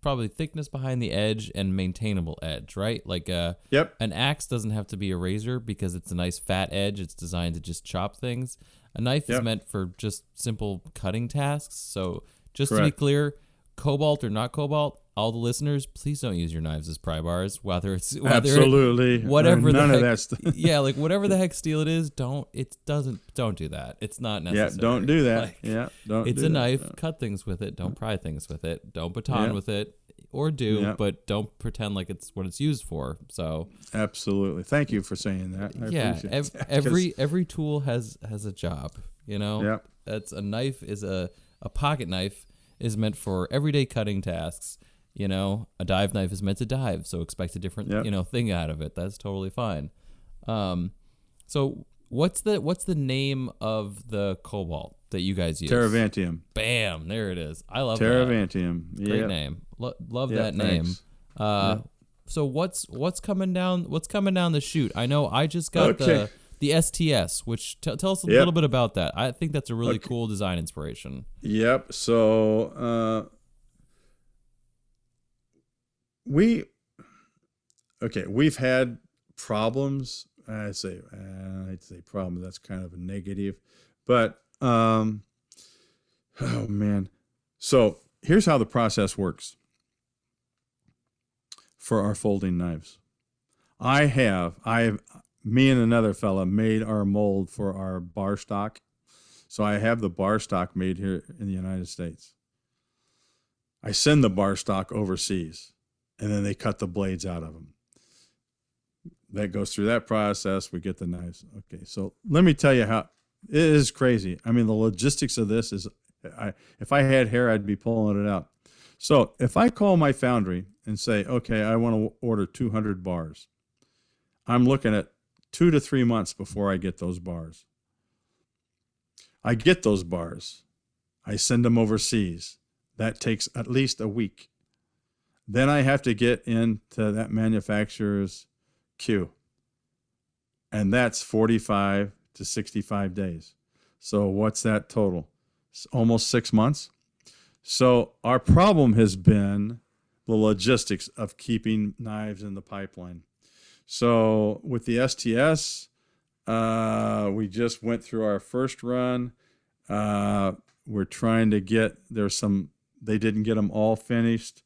probably thickness behind the edge and maintainable edge, right? Like Yep. an axe doesn't have to be a razor because it's a nice fat edge. It's designed to just chop things. A knife is Yep. meant for just simple cutting tasks. So just to be Correct. clear, Cobalt or not Cobalt, all the listeners, please don't use your knives as pry bars. Whether Absolutely. whatever None the of heck, that stuff. yeah, like whatever the heck steel it is, don't do that. It's not Yeah, necessary. don't do that. Like, Yeah, don't. it's do a that. knife. Yeah. Cut things with it. Don't pry things with it. Don't baton Yeah. with it, or do, Yeah. but don't pretend like it's what it's used for. So Absolutely. Thank you for saying that. I yeah, appreciate that, 'cause- every tool has a job. Yep. That's a knife is a pocket knife is meant for everyday cutting tasks. A dive knife is meant to dive, so expect a different Yep. thing out of it. That's totally fine. So what's the name of the Cobalt that you guys use? Terravantium. Bam, there it is. I love that. Terravantium. Great Yep. name. Love Yep, that name. thanks. So what's coming down the chute? I know I just got Okay. the STS, which tell us a Yep. little bit about that. I think that's a really Okay. cool design inspiration. Yep. So we've had problems. I'd say problem. That's kind of a negative, but oh man. So here's how the process works for our folding knives. Me and another fella made our mold for our bar stock. So I have the bar stock made here in the United States. I send the bar stock overseas, and then they cut the blades out of them. That goes through that process. We get the knives. Okay, so let me tell you how it is crazy. I mean, the logistics of this is, if I had hair, I'd be pulling it out. So if I call my foundry and say, okay, I want to order 200 bars, I'm looking at 2 to 3 months before I get those bars. I get those bars. I send them overseas. That takes at least a week. Then I have to get into that manufacturer's queue. And that's 45 to 65 days. So what's that total? It's almost 6 months. So our problem has been the logistics of keeping knives in the pipeline. So with the STS, we just went through our first run. We're trying to get, they didn't get them all finished.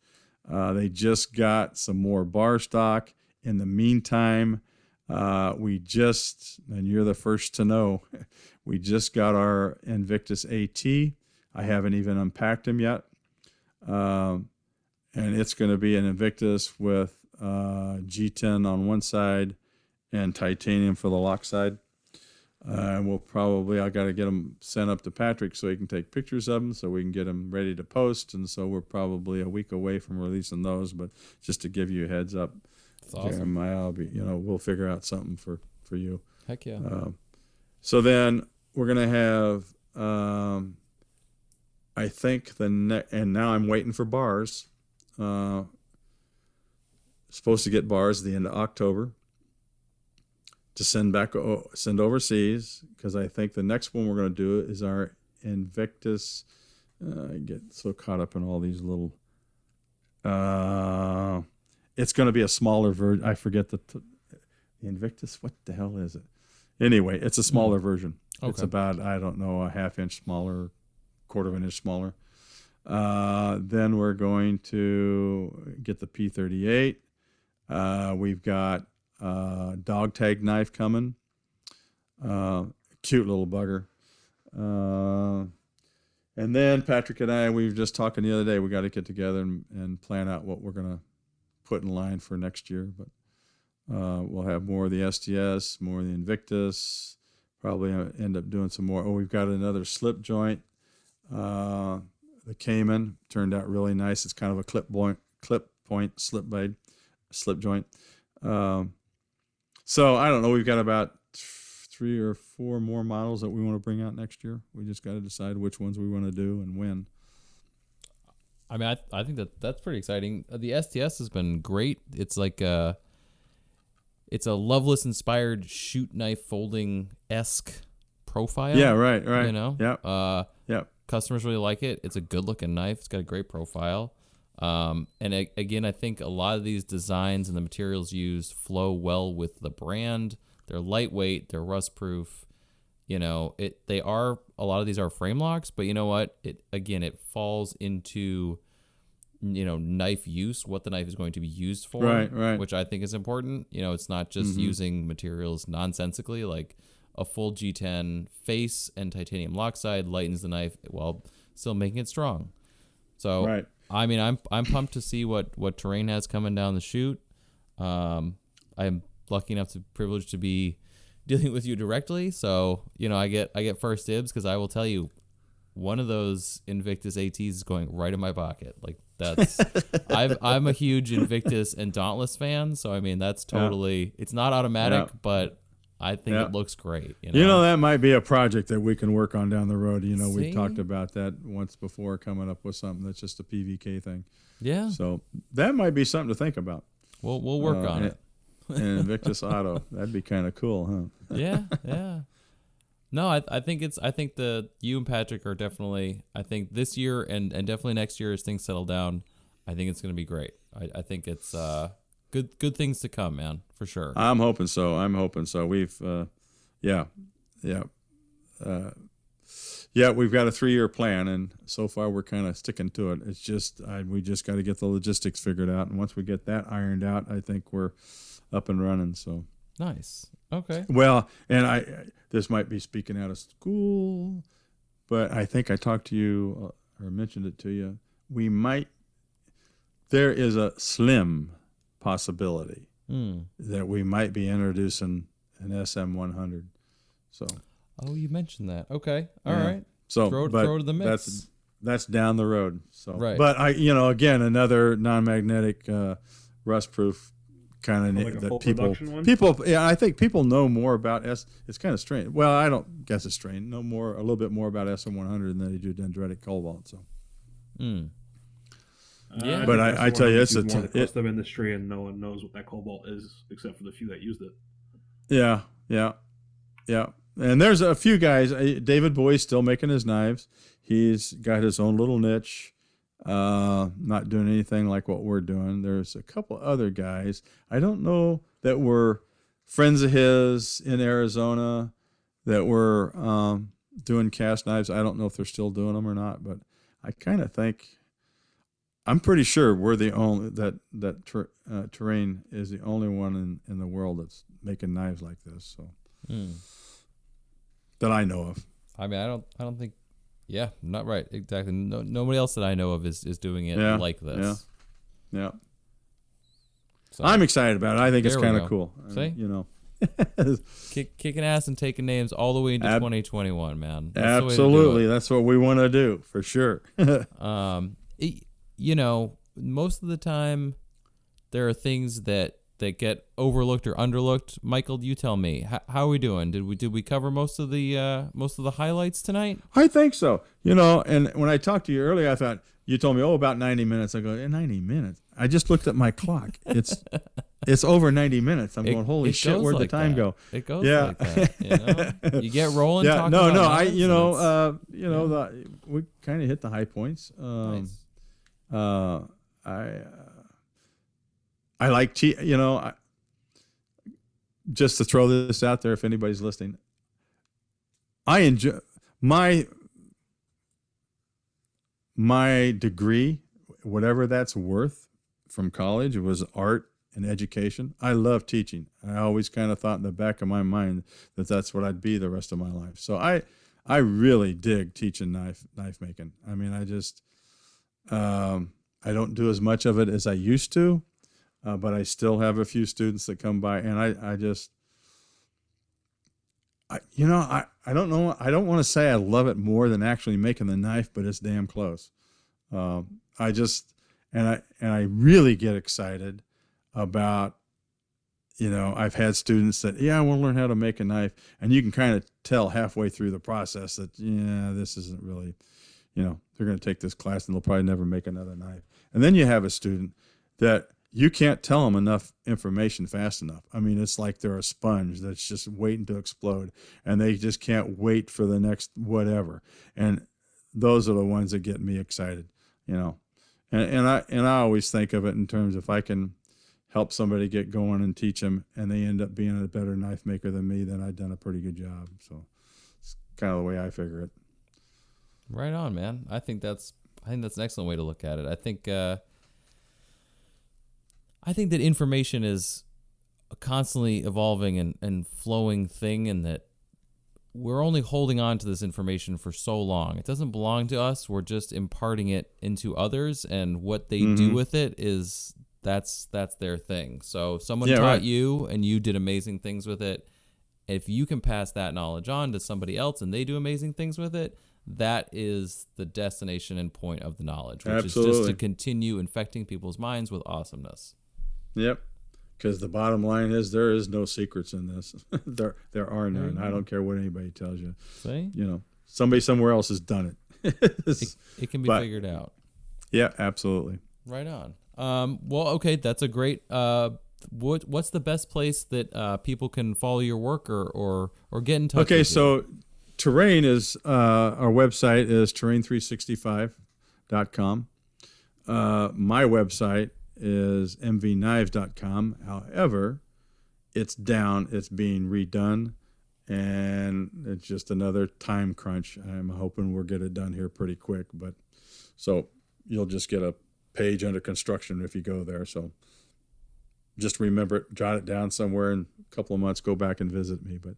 They just got some more bar stock. In the meantime, and you're the first to know, we just got our Invictus AT. I haven't even unpacked them yet. And it's going to be an Invictus with G10 on one side and titanium for the lock side. I got to get them sent up to Patrick so he can take pictures of them so we can get them ready to post. And so we're probably a week away from releasing those, but just to give you a heads up, That's awesome. Jeremiah, we'll figure out something for you. Heck yeah. So then we're going to have, I think and now I'm waiting for bars. Supposed to get bars at the end of October. to send overseas, because I think the next one we're going to do is our Invictus. I get so caught up in all these little. It's going to be a smaller version. I forget the Invictus. What the hell is it? Anyway, it's a smaller version. Okay. It's about, I don't know, a half-inch smaller, quarter of an inch smaller. Then we're going to get the P38. We've got dog tag knife coming. Cute little bugger. And then Patrick and I, we were just talking the other day, we got to get together and plan out what we're going to put in line for next year. But we'll have more of the STS, more of the Invictus, probably end up doing some more. Oh, we've got another slip joint. The Cayman turned out really nice. It's kind of a clip point slip blade, slip joint. So I don't know. We've got about 3 or 4 more models that we want to bring out next year. We just got to decide which ones we want to do and when. I mean, I think that's pretty exciting. The STS has been great. It's like it's a Loveless inspired shoot knife folding esque profile. Yeah, right. You know, yeah. Customers really like it. It's a good looking knife. It's got a great profile. Again, I think a lot of these designs and the materials used flow well with the brand. They're lightweight. They're rust proof. You know, a lot of these are frame locks, but you know what? It falls into, you know, knife use, what the knife is going to be used for, right. Which I think is important. You know, it's not just using materials nonsensically. Like a full G10 face and titanium lock side lightens the knife while still making it strong. So, right. I mean, I'm pumped to see what Terrain has coming down the chute. I'm lucky enough to privileged to be dealing with you directly, so you know I get first dibs, because I will tell you, one of those Invictus ATs is going right in my pocket. Like that's I'm a huge Invictus and Dauntless fan, so I mean that's totally it's not automatic, but I think it looks great. You know, that might be a project that we can work on down the road. You know, we talked about that once before, coming up with something that's just a PVK thing. Yeah. So that might be something to think about. We'll work on it. And Invictus Auto, that'd be kind of cool, huh? Yeah. No, I think you and Patrick are definitely. I think this year and definitely next year as things settle down, I think it's going to be great. I think it's good things to come, man, for sure. I'm hoping so. We've we've got a 3-year plan, and so far we're kind of sticking to it. It's just we just got to get the logistics figured out, and once we get that ironed out, I think we're up and running. So nice. Okay. Well, and this might be speaking out of school, but I think I talked to you or mentioned it to you. There is a slim possibility that we might be introducing an SM100. So. Oh, you mentioned that. Okay. All right. So throw to the mix. That's down the road. So, right. But again, another non-magnetic, rust-proof kind of like that people. Yeah, I think people know more about It's kind of strange. Well, I don't guess it's strange. Know a little bit more about SM100 than they do dendritic Cobalt. So. Yeah, but I tell you, it's more the custom industry, and no one knows what that Cobalt is except for the few that used it. Yeah. And there's a few guys. David Boy's still making his knives. He's got his own little niche. Not doing anything like what we're doing. There's a couple other guys. I don't know that were friends of his in Arizona that were doing cast knives. I don't know if they're still doing them or not, but I kind of think. I'm pretty sure we're the only Terrain is the only one in the world that's making knives like this. So that I know of. I mean, I don't think. Yeah, not right. Exactly. Nobody else that I know of is doing it like this. Yeah. So, I'm excited about it. I think it's kind of cool. See? Kicking ass and taking names all the way into 2021, man. That's absolutely. That's what we want to do for sure. Most of the time there are things that that get overlooked or underlooked? Michael, you tell me. How are we doing? Did we cover most of the highlights tonight? I think so. And when I talked to you earlier, I thought you told me, about 90 minutes. I go, 90 minutes. I just looked at my clock. It's over 90 minutes. I'm going, holy shit, where'd the time go? It goes like that. You get rolling. Yeah, no. We kind of hit the high points. Nice. I like just to throw this out there if anybody's listening. I enjoy my degree, whatever that's worth from college. It was art and education. I love teaching. I always kind of thought in the back of my mind that that's what I'd be the rest of my life. So I really dig teaching knife making. I mean, I just I don't do as much of it as I used to, but I still have a few students that come by, and I don't know. I don't want to say I love it more than actually making the knife, but it's damn close. I really get excited about, I've had students that, I want to learn how to make a knife. And you can kind of tell halfway through the process that, this isn't really, they're going to take this class and they'll probably never make another knife. And then you have a student that you can't tell them enough information fast enough. I mean, it's like they're a sponge that's just waiting to explode, and they just can't wait for the next whatever. And those are the ones that get me excited, And I always think of it in terms, if I can help somebody get going and teach them, and they end up being a better knife maker than me, then I've done a pretty good job. So it's kind of the way I figure it. Right on, man. I think that's an excellent way to look at it. I think that information is a constantly evolving and flowing thing, and that we're only holding on to this information for so long. It doesn't belong to us. We're just imparting it into others, and what they do with it is that's their thing. So someone taught you, and you did amazing things with it. If you can pass that knowledge on to somebody else and they do amazing things with it, that is the destination and point of the knowledge, which is just to continue infecting people's minds with awesomeness. Yep. Because the bottom line is, there is no secrets in this. there are none. I don't care what anybody tells you. See? Somebody somewhere else has done it. It can be figured out. Yeah, absolutely. Right on. Well, okay, that's a great. What's the best place that people can follow your work or get in touch? Okay, with so you? Terrain is our website is terrain365.com. My website is mvknives.com. However, it's down. It's being redone, and it's just another time crunch. I'm hoping we'll get it done here pretty quick. But so you'll just get a page under construction if you go there. So just remember it, jot it down somewhere, and a couple of months go back and visit me. But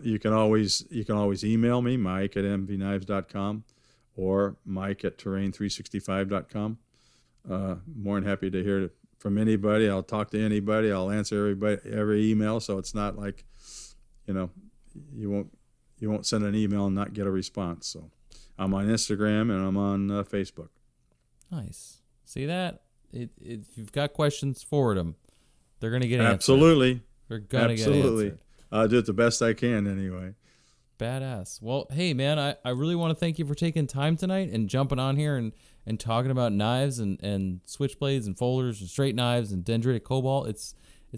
you can always email me, Mike at mvknives.com or Mike at terrain365.com. More than happy to hear from anybody. I'll talk to anybody. I'll answer every email. So it's not like, you won't send an email and not get a response. So I'm on Instagram and I'm on Facebook. Nice. See that? If you've got questions, forward them. They're going to get answered. Absolutely. They're going to get answered. I'll do it the best I can anyway. Badass. Well, hey, man, I really want to thank you for taking time tonight and jumping on here and talking about knives and switchblades and folders and straight knives and dendritic cobalt. It's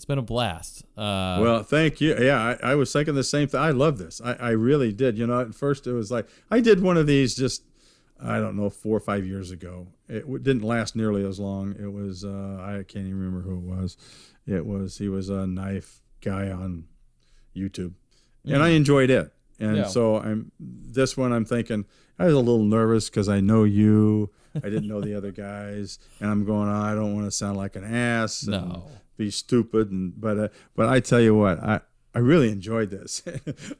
been a blast. Well, thank you. Yeah, I was thinking the same thing. I love this. I really did. At first it was like, I did one of these just, I don't know, 4 or 5 years ago. It didn't last nearly as long. It was, I can't even remember who it was. He was a knife guy on YouTube, and I enjoyed it. And so I'm thinking, I was a little nervous because I know you. I didn't know the other guys, and I'm going, I don't want to sound like an ass and be stupid. But I tell you what, I really enjoyed this.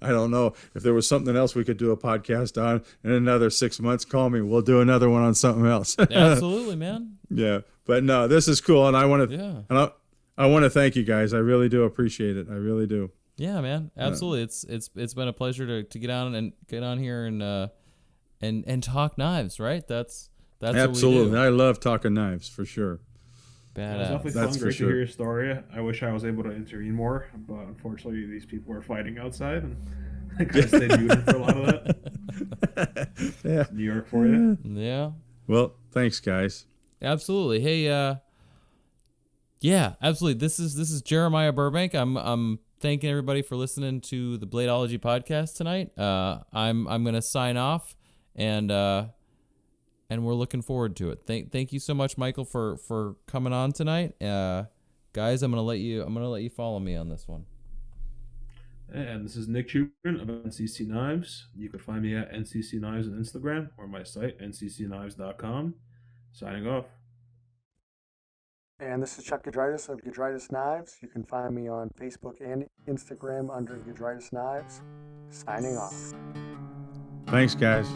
I don't know if there was something else we could do a podcast on in another 6 months. Call me. We'll do another one on something else. Absolutely, man. Yeah, but no, this is cool, and I want to. I want to thank you guys. I really do appreciate it. I really do. Yeah, man. Absolutely. It's been a pleasure to get on here and talk knives, right? That's absolutely. What we do. I love talking knives for sure. It was Badass. definitely That's fun. for Great sure. to hear your story. I wish I was able to intervene more, but unfortunately, these people are fighting outside, and I kind of stayed muted for a lot of that. Yeah. New York for you. Yeah. Well, thanks, guys. Absolutely. Hey, yeah, absolutely. This is Jeremiah Burbank. I'm thanking everybody for listening to the Bladeology podcast tonight. I'm gonna sign off, and we're looking forward to it. Thank you so much, Michael, for coming on tonight. Guys, I'm gonna let you follow me on this one. And this is Nick Chubin of NCC Knives. You can find me at NCC Knives on Instagram or my site, nccknives.com. Signing off. And this is Chuck Gudritis of Gudritis Knives. You can find me on Facebook and Instagram under Gudritis Knives. Signing off. Thanks, guys.